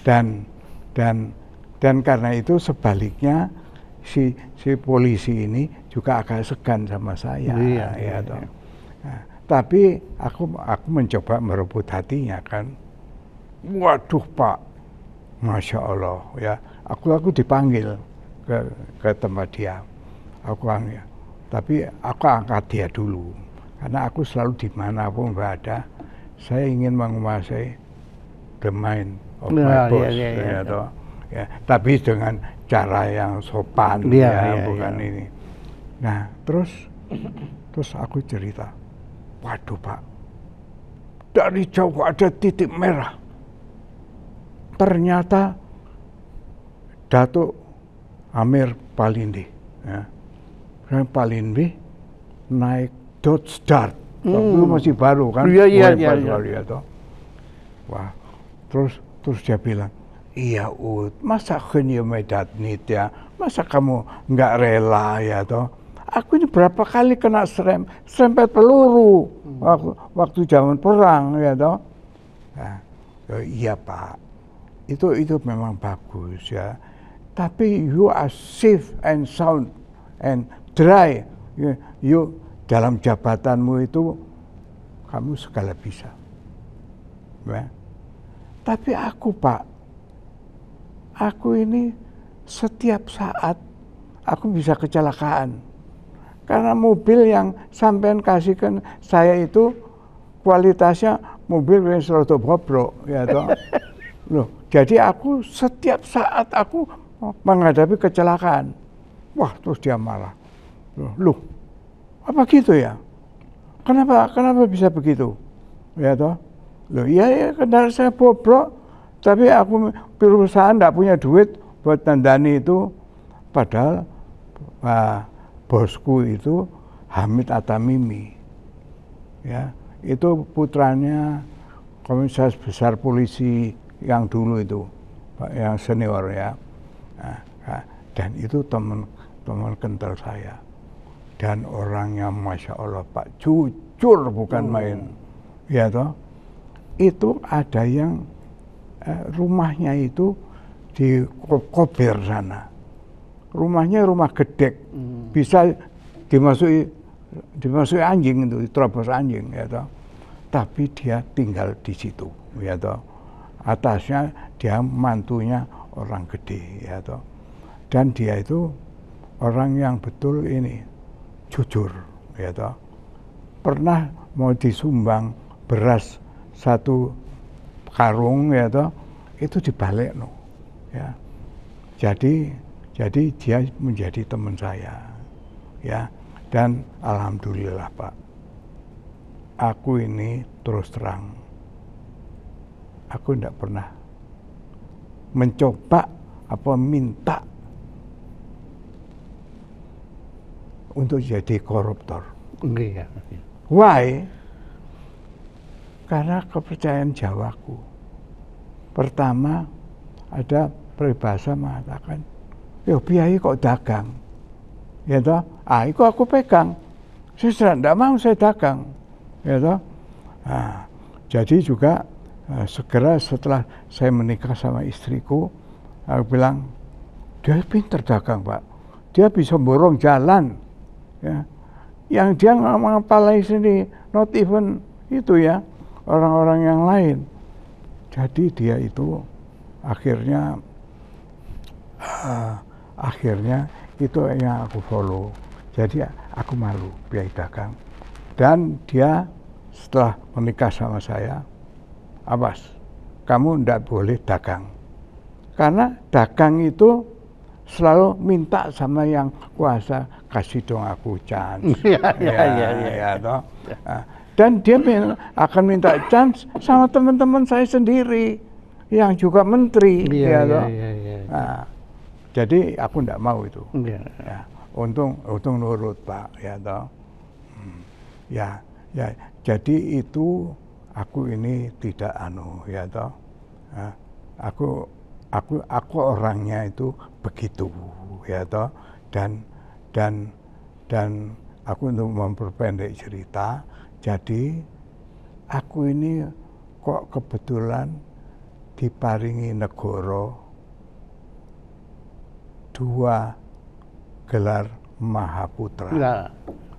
Dan karena itu sebaliknya si polisi ini juga agak segan sama saya, ya toh. Nah, tapi aku mencoba merebut hatinya kan. Waduh Pak, Masya Allah ya. Aku dipanggil ke tempat dia. Aku panggil. Tapi aku angkat dia dulu. Karena aku selalu dimanapun berada, saya ingin menguasai the mind of my boss. Ya. Tapi cara yang sopan, bukan ini. Nah, terus aku cerita, waduh Pak, dari jauh ada titik merah. Ternyata Datuk Amir Palindi, Palindi naik Dodge Dart, itu masih baru kan? Iya. Wah, terus dia bilang, iya Ud, masa Genio Medat ya, masa kamu nggak rela ya toh? Aku ini berapa kali kena serempet peluru waktu zaman perang ya toh? Nah, iya Pak, itu memang bagus ya. Tapi you are safe and sound and dry. You dalam jabatanmu itu kamu segala bisa. Ya. Tapi aku Pak, aku ini setiap saat aku bisa kecelakaan. Karena mobil yang sampean kasihkan saya itu kualitasnya mobil yang serodo bobrok, ya toh. Loh, jadi aku setiap saat aku menghadapi kecelakaan. Wah, terus dia marah. Loh, apa gitu ya? Kenapa bisa begitu? Ya toh. Loh, iya kendaraan saya bobrok, tapi aku perusahaan enggak punya duit buat tandani itu. Padahal bosku itu Hamid Atamimi. Ya, itu putranya Komisaris Besar Polisi yang dulu itu, yang senior ya. Nah, dan itu teman kental saya. Dan orangnya Masya Allah Pak, jujur bukan main. Ya toh. Itu ada yang rumahnya itu di Kober sana. Rumahnya rumah gedek, bisa dimasuki anjing itu, diterobos anjing ya toh. Tapi dia tinggal di situ ya toh. Atasnya dia mantunya orang gede ya toh. Dan dia itu orang yang betul ini jujur ya toh. Pernah mau disumbang beras 1 karung ya toh, itu dibalik no ya. Jadi dia menjadi teman saya ya. Dan alhamdulillah Pak, aku ini terus terang, aku tidak pernah mencoba apa minta untuk jadi koruptor. Why? Karena kepercayaan Jawaku. Pertama, ada peribahasa mengatakan, yo biayi kok dagang. Ya toh? Itu aku pegang. Saya tidak mau saya dagang. Ya toh? Nah, jadi juga segera setelah saya menikah sama istriku, aku bilang, dia pinter dagang Pak. Dia bisa borong jalan. Ya. Yang dia ngapalai sendiri, not even itu ya, orang-orang yang lain. Jadi dia itu akhirnya itu yang aku follow. Jadi aku malu biaya dagang. Dan dia setelah menikah sama saya, awas, kamu ndak boleh dagang. Karena dagang itu selalu minta sama yang kuasa, kasih dong aku chance. Ya, toh. Dan dia akan minta chance sama teman-teman saya sendiri yang juga menteri. Ya, nah, jadi aku tidak mau itu. Ya, untung nurut Pak. Ya, toh. Ya, jadi itu aku ini tidak ya toh. Aku orangnya itu begitu ya toh. Dan aku untuk memperpendek cerita, jadi aku ini kok kebetulan diparingi negara 2 gelar Mahaputra. Ya.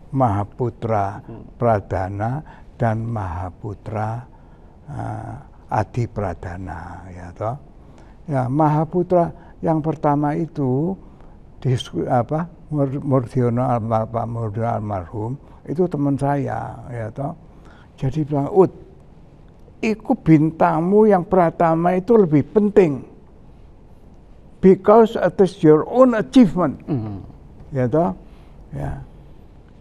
Mahaputra Pradana dan Mahaputra Adi Pradana ya toh. Ya, Mahaputra yang pertama itu Murdiono almarhum itu teman saya ya toh. Jadi bilang, Ud, iku bintangmu yang pertama itu lebih penting because it is your own achievement. Ya toh, ya.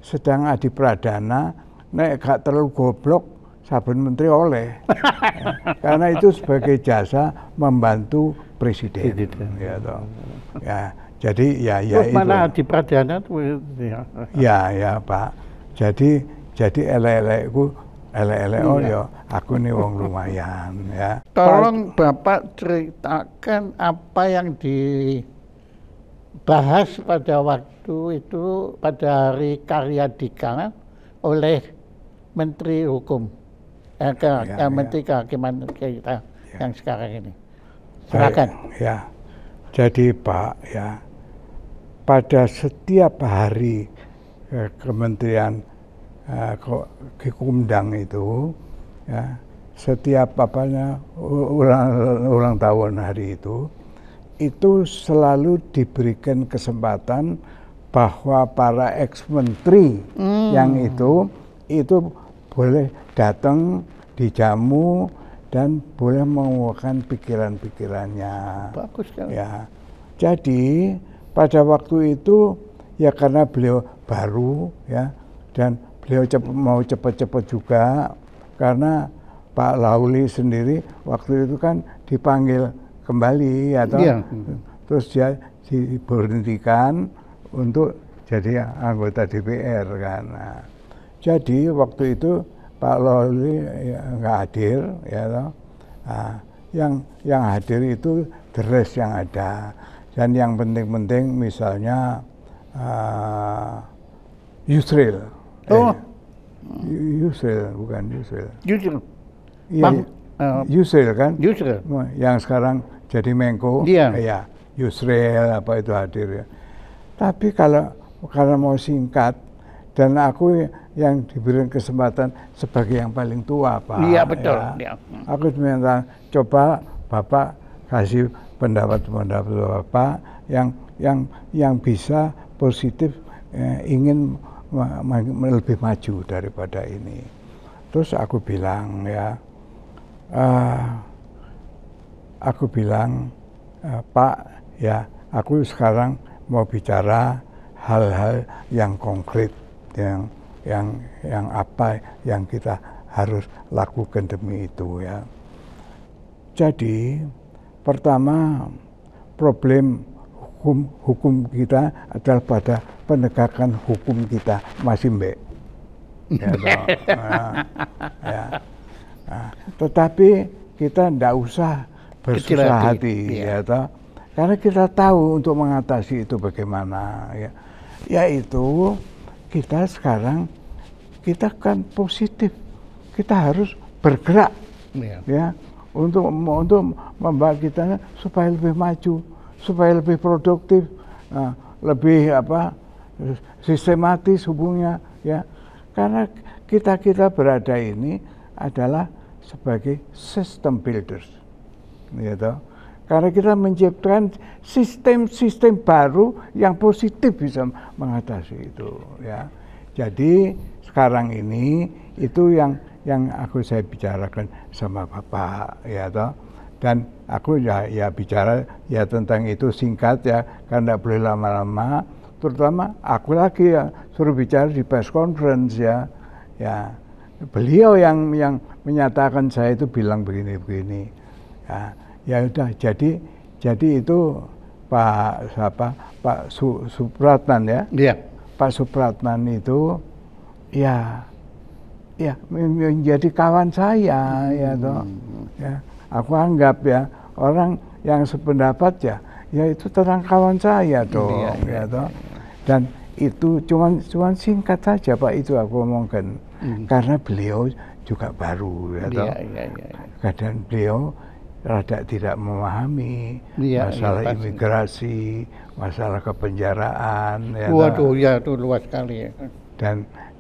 Sedang Adi Pradana nek gak terlalu goblok saben menteri oleh. Ya. Karena itu sebagai jasa membantu presiden. Ya toh. Ya, jadi ya itu. Mana Adi Pradana tuh ya. Ya, Pak. Jadi elek-elekku oh ya aku nih wong lumayan ya. Tolong Bapak ceritakan apa yang dibahas pada waktu itu pada hari Karya Dika oleh Menteri Hukum, Menteri Kehakiman kita yang sekarang ini. Silakan. Ya, jadi Pak ya, pada setiap hari Kementerian Kumdang itu ya, setiap ulang tahun hari itu selalu diberikan kesempatan bahwa para ex-menteri yang itu boleh datang dijamu dan boleh mengeluarkan pikiran-pikirannya. Bagus kan? Ya, jadi pada waktu itu ya karena beliau baru ya dan beliau mau cepat-cepat juga karena Pak Lauli sendiri waktu itu kan dipanggil kembali atau terus dia diberhentikan untuk jadi anggota DPR kan. Nah, jadi waktu itu Pak Lauli nggak hadir ya toh. Nah, yang hadir itu the rest yang ada dan yang penting-penting misalnya Yusril. Yusril, bukan Yusril. Iya, Yusril kan? Yusril. Yang sekarang jadi Menko. Iya. Ya, Yusril apa itu hadir ya. Tapi kalau mau singkat dan aku yang diberikan kesempatan sebagai yang paling tua, Pak. Iya, betul. Ya. Aku minta coba Bapak kasih pendapat-pendapat Bapak yang bisa positif ingin lebih maju daripada ini. Terus aku bilang ya, Pak ya, aku sekarang mau bicara hal-hal yang konkret, yang apa yang kita harus lakukan demi itu ya. Jadi pertama problem hukum kita adalah pada penegakan hukum kita masih mbek. Ya, tetapi kita tidak usah bersusah hati, ya toh. Karena kita tahu untuk mengatasi itu bagaimana, ya. Yaitu kita sekarang kita kan positif, kita harus bergerak, ya, untuk membawa kita supaya lebih maju, supaya lebih produktif, lebih sistematis hubungnya, ya. Karena kita berada ini adalah sebagai system builders, gitu. Karena kita menciptakan sistem baru yang positif bisa mengatasi itu, ya. Jadi sekarang ini itu yang saya bicarakan sama Bapak, ya toh. Dan aku ya bicara ya tentang itu singkat ya, karena tidak boleh lama-lama. Terutama aku lagi ya suruh bicara di press conference ya beliau yang menyatakan saya itu bilang begini ya udah jadi itu Pak Supratman ya. Pak Supratman itu ya menjadi kawan saya ya toh ya aku anggap ya orang yang sependapat ya itu tentang kawan saya dong ya toh. Dan itu cuman singkat saja Pak itu aku omongkan karena beliau juga baru ya toh. Kadang beliau rada tidak memahami masalah imigrasi, masalah kepenjaraan ya. Waduh ya itu luas sekali ya.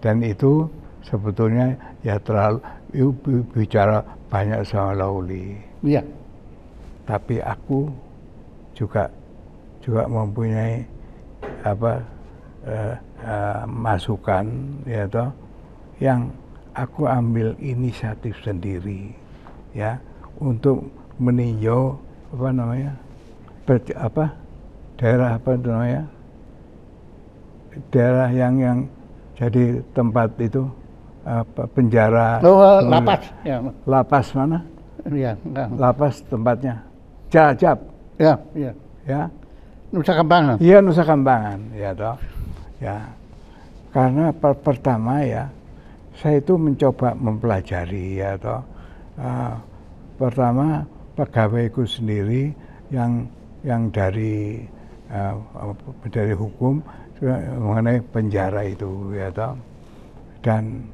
Dan itu sebetulnya ya terlalu bicara banyak sama Lauli. Iya. Tapi aku juga mempunyai masukan ya toh yang aku ambil inisiatif sendiri ya untuk meninjau daerah apa itu namanya, daerah yang jadi tempat itu penjara. Lapas. Ya. Lapas mana? Ya, lapas tempatnya Cilacap. Ya, ya. Ya. Nusa Kambangan. Iya, Nusa Kambangan, ya toh. Ya. Karena pertama ya, saya itu mencoba mempelajari ya toh. Pertama pegawaiku sendiri yang dari hukum mengenai penjara itu ya toh. Dan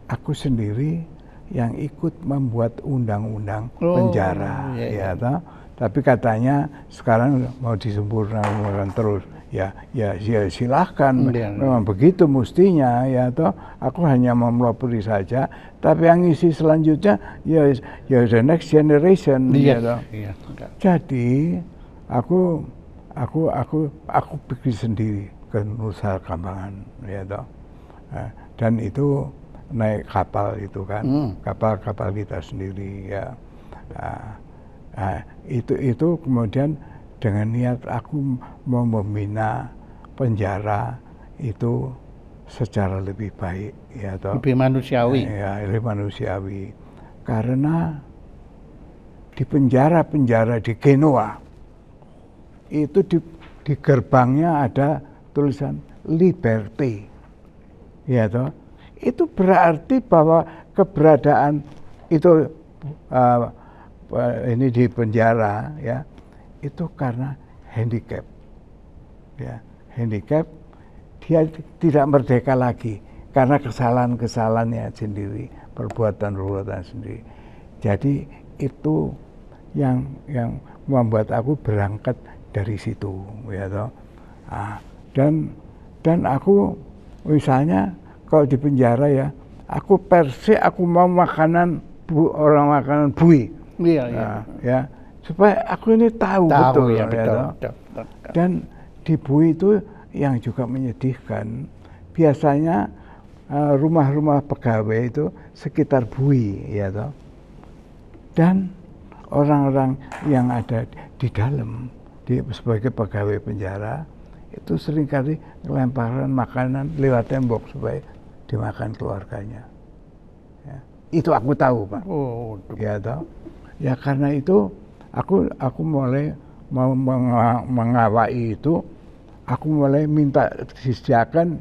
aku sendiri yang ikut membuat undang-undang penjara ya toh. Tapi katanya sekarang mau disempurnakan terus. Ya silahkan, memang begitu mestinya ya toh. Aku hanya melopori saja, tapi yang isi selanjutnya ya the next generation ya toh. Jadi aku pikir sendiri ke Nusa Kambangan ya toh. Dan itu naik kapal itu kan, kapal kita sendiri ya. Itu kemudian dengan niat aku mau membina penjara itu secara lebih baik ya toh. Lebih manusiawi. Ya, lebih manusiawi. Karena di penjara di Genoa itu di gerbangnya ada tulisan liberty. Ya toh. Itu berarti bahwa keberadaan itu ini di penjara ya, itu karena handicap ya, handicap, dia tidak merdeka lagi karena kesalahan-kesalahannya sendiri, perbuatan sendiri. Jadi itu yang membuat aku berangkat dari situ ya toh. Dan aku misalnya kalau di penjara ya, aku mau makanan makanan bui. Iya. Ya, supaya aku ini tahu betul, ya, betul. Dan di bui itu yang juga menyedihkan, biasanya rumah-rumah pegawai itu sekitar bui ya toh. Dan orang-orang yang ada di dalam sebagai pegawai penjara itu seringkali lemparan makanan lewat tembok supaya dimakan keluarganya. Ya. Itu aku tahu, Pak. Ya toh. Ya karena itu aku mulai mau mengawai itu, aku mulai minta disediakan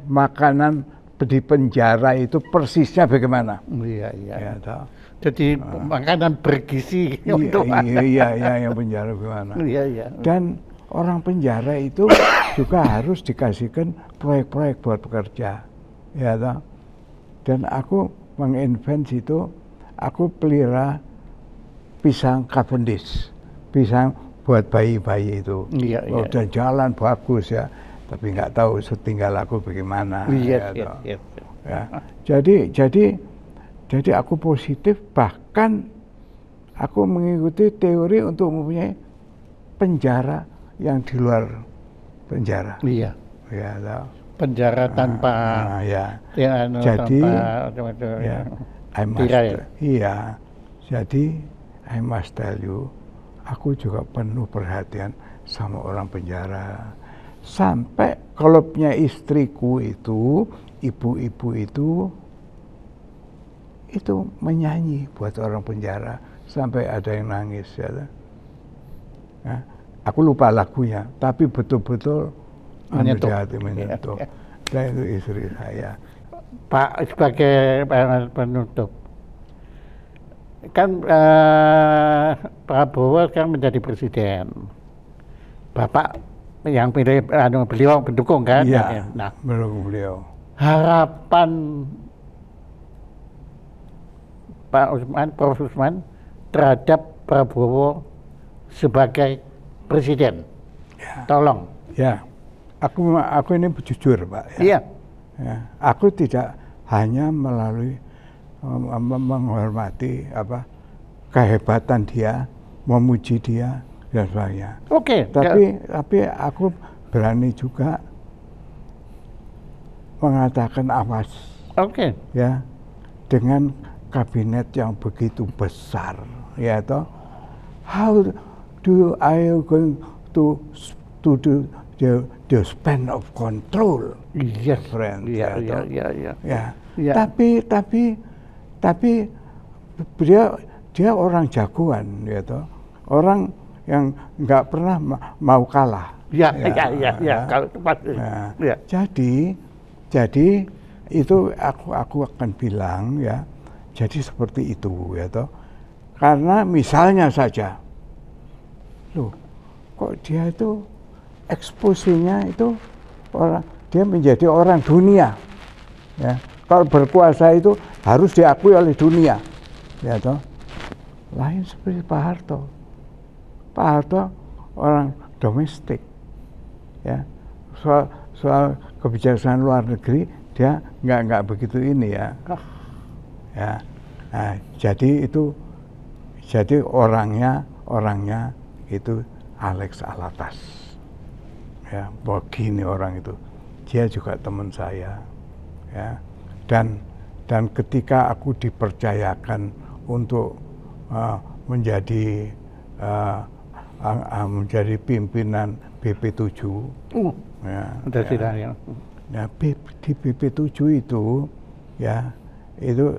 makanan di penjara itu persisnya bagaimana. Iya. Ya toh. Jadi makanan bergizi untuk iya yang penjara bagaimana. Iya. Dan orang penjara itu juga harus dikasihkan proyek-proyek buat bekerja. Ya toh. Dan aku menginvent itu, aku pelihara pisang Cavendish, pisang buat bayi-bayi itu. Iya. Dan jalan bagus ya, tapi nggak tahu setinggal aku bagaimana. Iya. Ya. Jadi aku positif, bahkan aku mengikuti teori untuk mempunyai penjara yang di luar penjara. Iya. Ya, tahu. Penjara tanpa. Ya. Jadi. Jadi I must tell you, aku juga penuh perhatian sama orang penjara. Sampai klubnya istriku itu, ibu-ibu itu menyanyi buat orang penjara sampai ada yang nangis ya. Nah, aku lupa lagunya, tapi betul-betul menyentuh. Dan itu istri saya. Pak, sebagai penutup, kan Prabowo sekarang menjadi presiden, Bapak yang beliau mendukung kan? Iya, nah, mendukung beliau. Harapan Prof. Usman terhadap Prabowo sebagai presiden, tolong. Ya, aku ini jujur, Pak. Iya. Ya, aku tidak hanya melalui menghormati kehebatan dia, memuji dia dan sebagainya. Oke. Tapi aku berani juga mengatakan awas. Oke. Ya, dengan kabinet yang begitu besar, ya toh, are you going to do the span of control? Yes, Friend, ya. Tapi dia orang jagoan, gitu. Orang yang nggak pernah mau kalah. Ya. Kalau tepat. Ya. Jadi itu aku akan bilang ya. Jadi seperti itu, gitu. Karena misalnya saja, loh, kok dia itu eksposisinya itu dia menjadi orang dunia, ya. Kalau berkuasa itu harus diakui oleh dunia, ya toh. Lain seperti Pak Harto. Pak Harto orang domestik, ya. Soal kebijaksanaan luar negeri dia nggak begitu ini ya. Ya. Nah, jadi orangnya itu Alex Alatas. Ya, begini orang itu. Dia juga teman saya. Ya. Dan ketika aku dipercayakan untuk menjadi pimpinan BP7, di BP7 itu ya, itu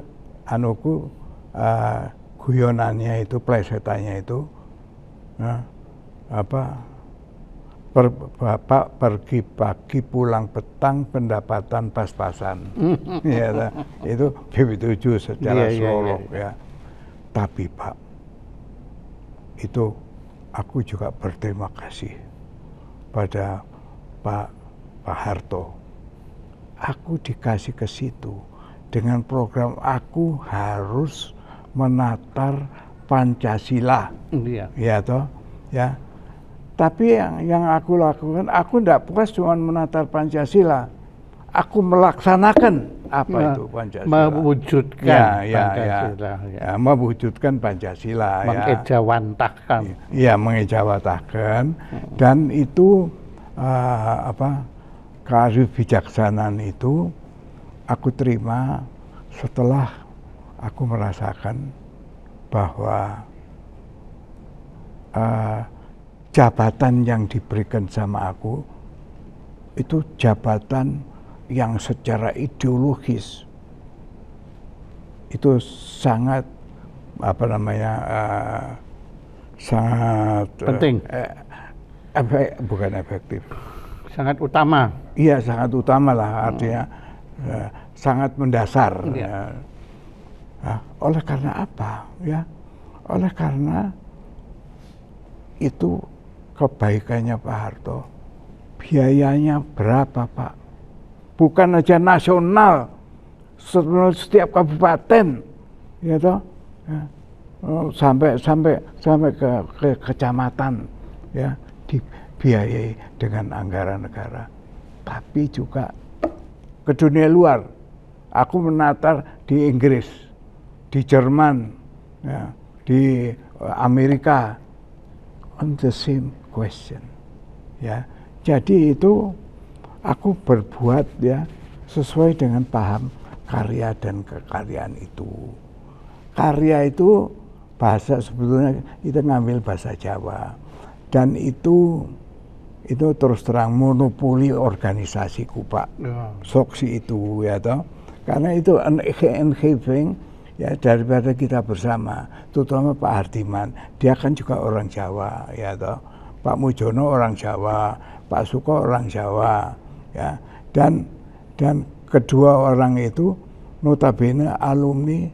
guyonannya itu, plesetannya itu, Bapak pergi pagi pulang petang pendapatan pas-pasan. Ya, itu BP7 secara solo ya. Tapi Pak, itu aku juga berterima kasih pada Pak Harto. Aku dikasih ke situ dengan program aku harus menatar Pancasila. Ya toh, ya. Tapi yang aku lakukan, aku tidak puas cuma menatar Pancasila, aku melaksanakan apa itu Pancasila. Mewujudkan Pancasila. Ya, mewujudkan Pancasila. Mengejawantahkan. Ya, mengejawantahkan. Dan itu kebijaksanaan itu aku terima setelah aku merasakan bahwa jabatan yang diberikan sama aku itu jabatan yang secara ideologis itu sangat sangat penting, bukan efektif, sangat utama. Iya, sangat utama lah, artinya sangat mendasar. Ya. Nah, oleh karena apa? Ya, oleh karena itu kebaikannya Pak Harto, biayanya berapa Pak? Bukan aja nasional, setiap kabupaten, ya toh, ya. Sampai ke kecamatan, ya, dibiayai dengan anggaran negara. Tapi juga ke dunia luar, aku menatar di Inggris, di Jerman, ya, di Amerika, on the same question, ya. Jadi itu aku berbuat ya sesuai dengan paham karya dan kekaryaan itu. Karya itu bahasa, sebetulnya kita ngambil bahasa Jawa, dan itu terus terang monopoli organisasiku Pak. Soksi itu ya toh, karena itu enhaving ya daripada kita bersama, terutama Pak Hardiman, dia kan juga orang Jawa ya toh. Pak Mujono orang Jawa, Pak Suko orang Jawa, ya, dan kedua orang itu notabene alumni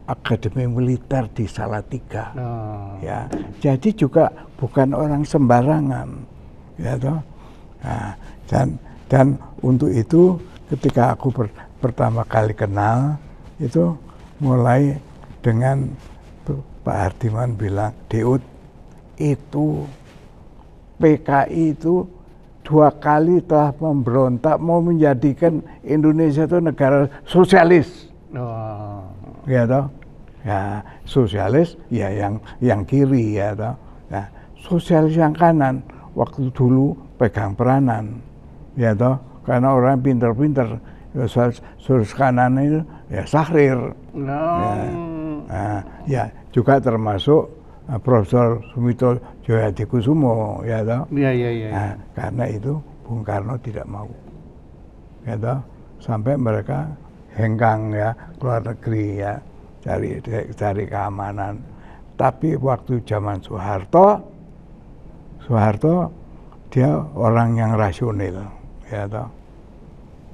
Akademi Militer di Salatiga, ya, jadi juga bukan orang sembarangan, ya toh. Nah, dan untuk itu ketika aku pertama kali kenal itu mulai dengan Pak Hardiman bilang, Deut, itu PKI itu 2 kali telah memberontak mau menjadikan Indonesia itu negara sosialis. Ya toh, ya sosialis ya yang kiri ya toh. Nah, sosialis yang kanan waktu dulu pegang peranan, ya toh, karena orang pinter-pinter. Sosialis kanan itu ya Syahrir. Ya juga termasuk Profesor Sumito Djayadikusumo, ya toh. Iya. Nah, karena itu Bung Karno tidak mau, ya toh, sampai mereka hengkang ya keluar negeri ya cari keamanan. Tapi waktu zaman Soeharto dia orang yang rasional, ya toh.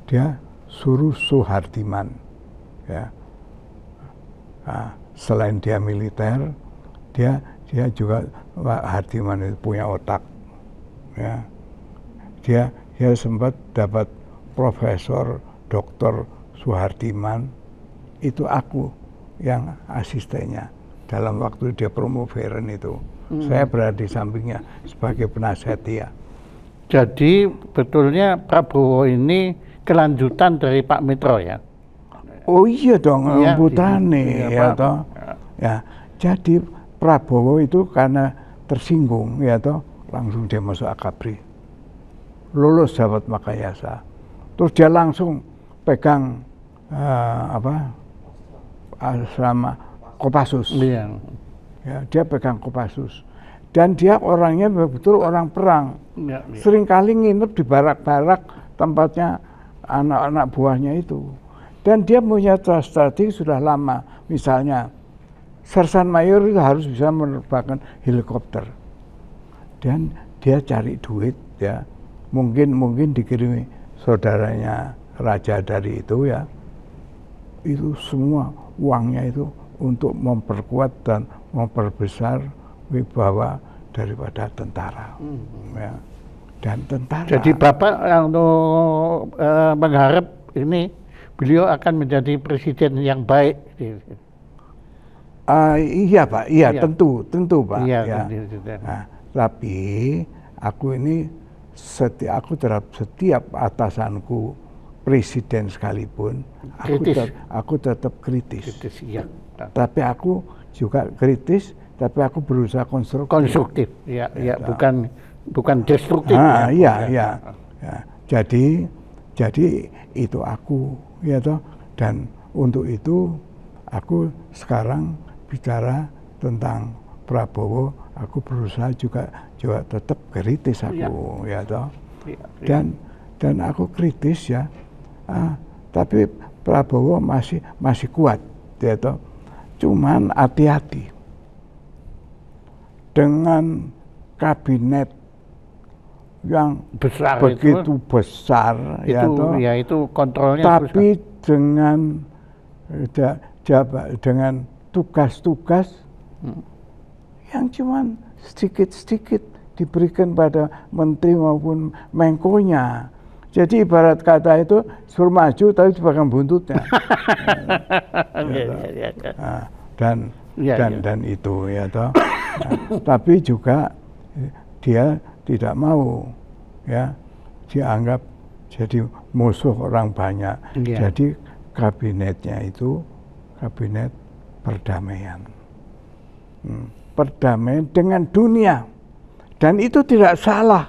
Dia suruh Suhardiman, ya. Nah, selain dia militer, dia juga Hardiman itu punya otak, ya. Dia sempat dapat Profesor Dr. Suhardiman, itu aku yang asistennya dalam waktu dia promoveren itu. Saya berada di sampingnya sebagai penasihat dia. Jadi betulnya Prabowo ini kelanjutan dari Pak Mitro ya? Oh iya dong, ya, putane ya toh. Ya, jadi Prabowo itu karena tersinggung ya toh, langsung dia masuk Akabri. Lulus dapat Makayasa. Terus dia langsung pegang asrama Kopassus. Iya. Ya, dia pegang Kopassus. Dan dia orangnya betul orang perang. Ya. Seringkali nginep di barak-barak tempatnya anak-anak buahnya itu. Dan dia punya strategi sudah lama. Misalnya, Sersan Mayor itu harus bisa menerbangkan helikopter. Dan dia cari duit, ya. Mungkin dikirimi saudaranya raja dari itu, ya. Itu semua uangnya itu untuk memperkuat dan memperbesar wibawa daripada tentara. Ya. Dan tentara. Jadi Bapak yang mengharap ini beliau akan menjadi presiden yang baik. Iya Pak, iya. Tentu Pak. Iya, ya. Nah, tapi aku ini aku terhadap setiap atasanku, presiden sekalipun, aku tetap kritis. Iya. Tapi aku juga kritis, tapi aku berusaha konstruktif. Ya, bukan destruktif. Iya. Jadi itu aku, ya toh. Dan untuk itu aku sekarang bicara tentang Prabowo, aku berusaha juga tetap kritis aku, ya toh. Dan aku kritis ya. Tapi Prabowo masih kuat, ya toh. Cuman hati-hati dengan kabinet yang besar begitu besar, ya toh. Ya itu kontrolnya. Tapi dengan tugas-tugas yang cuman sedikit-sedikit diberikan pada menteri maupun menkonya. Jadi ibarat kata itu suruh maju tapi dipegang buntutnya. Dan itu ya toh. Tapi juga dia tidak mau ya dianggap jadi musuh orang banyak. Jadi kabinetnya itu kabinet perdamaian. Perdamaian dengan dunia. Dan itu tidak salah.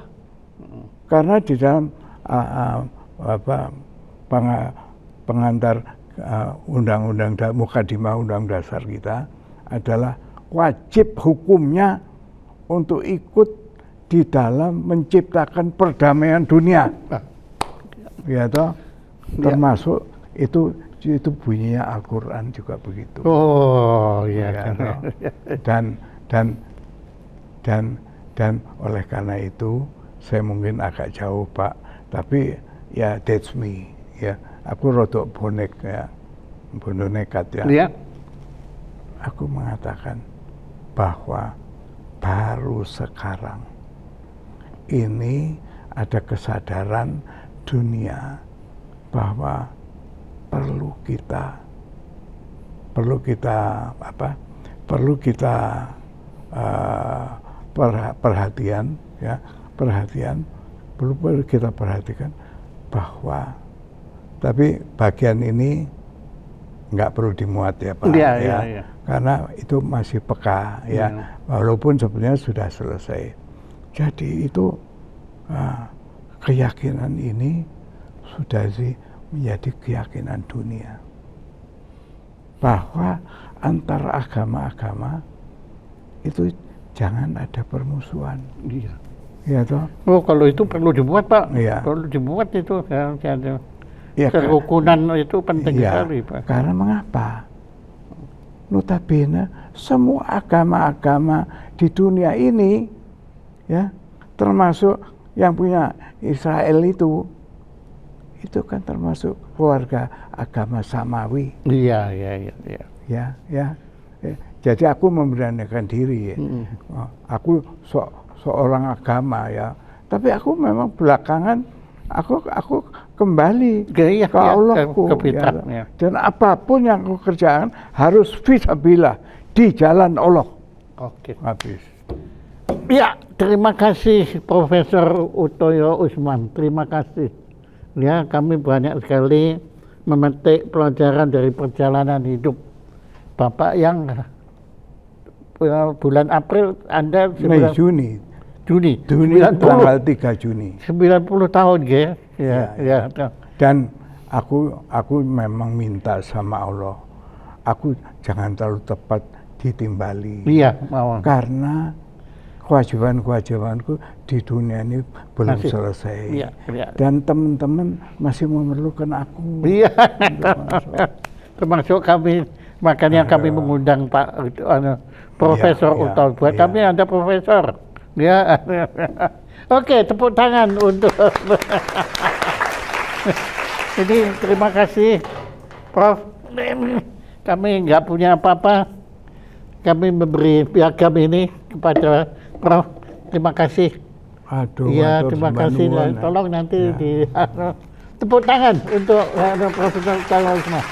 Karena di dalam pengantar undang-undang mukadimah undang dasar kita adalah wajib hukumnya untuk ikut di dalam menciptakan perdamaian dunia. Ya toh, termasuk itu bunyinya Al-Qur'an juga begitu. Oh iya. Ya, dan oleh karena itu saya mungkin agak jauh Pak, tapi ya that's me ya. Aku rodok bonek ya, bodoh nekat ya. Iya. Aku mengatakan bahwa baru sekarang ini ada kesadaran dunia bahwa perlu kita perhatian ya, perlu kita perhatikan bahwa, tapi bagian ini nggak perlu dimuat ya Pak, ya. Karena itu masih peka ya, walaupun sebenarnya sudah selesai. Jadi itu keyakinan ini sudah menjadi keyakinan dunia bahwa antara agama-agama itu jangan ada permusuhan. Iya. Ya toh? Oh, kalau itu perlu dibuat, Pak. Iya. Perlu dibuat itu. Ya, kerukunan itu penting iya, sekali, Pak. karena mengapa? Notabene semua agama-agama di dunia ini, ya, termasuk yang punya Israel itu kan termasuk keluarga agama Samawi. Iya. Ya. Jadi aku memberanikan diri ya. Aku seorang agama ya. Tapi aku memang belakangan aku kembali ke Allahku. Ya. Dan apapun yang aku kerjakan harus fisabilillah di jalan Allah. Oke. Habis. Ya, terima kasih Profesor Utoyo Usman. Terima kasih. Ya, kami banyak sekali memetik pelajaran dari perjalanan hidup Bapak yang bulan April Anda Juni tanggal 3 Juni 90 tahun ya. Dan aku memang minta sama Allah, aku jangan terlalu tepat ditimbali. Iya, mau. Karena kewajiban-kewajibanku di dunia ini belum selesai. Iya. Dan teman-teman masih memerlukan aku. Iya. Termasuk kami, makanya kami mengundang Pak Profesor Utoyo. Buat kami Anda Profesor. Ya. Oke, tepuk tangan untuk ini. Terima kasih Prof. Kami nggak punya apa-apa. Kami memberi piagam ini kepada Prof. Terima kasih. Aduh, iya, terima kasih. Tolong nanti di tepuk tangan untuk Profesor Utoyo Usman.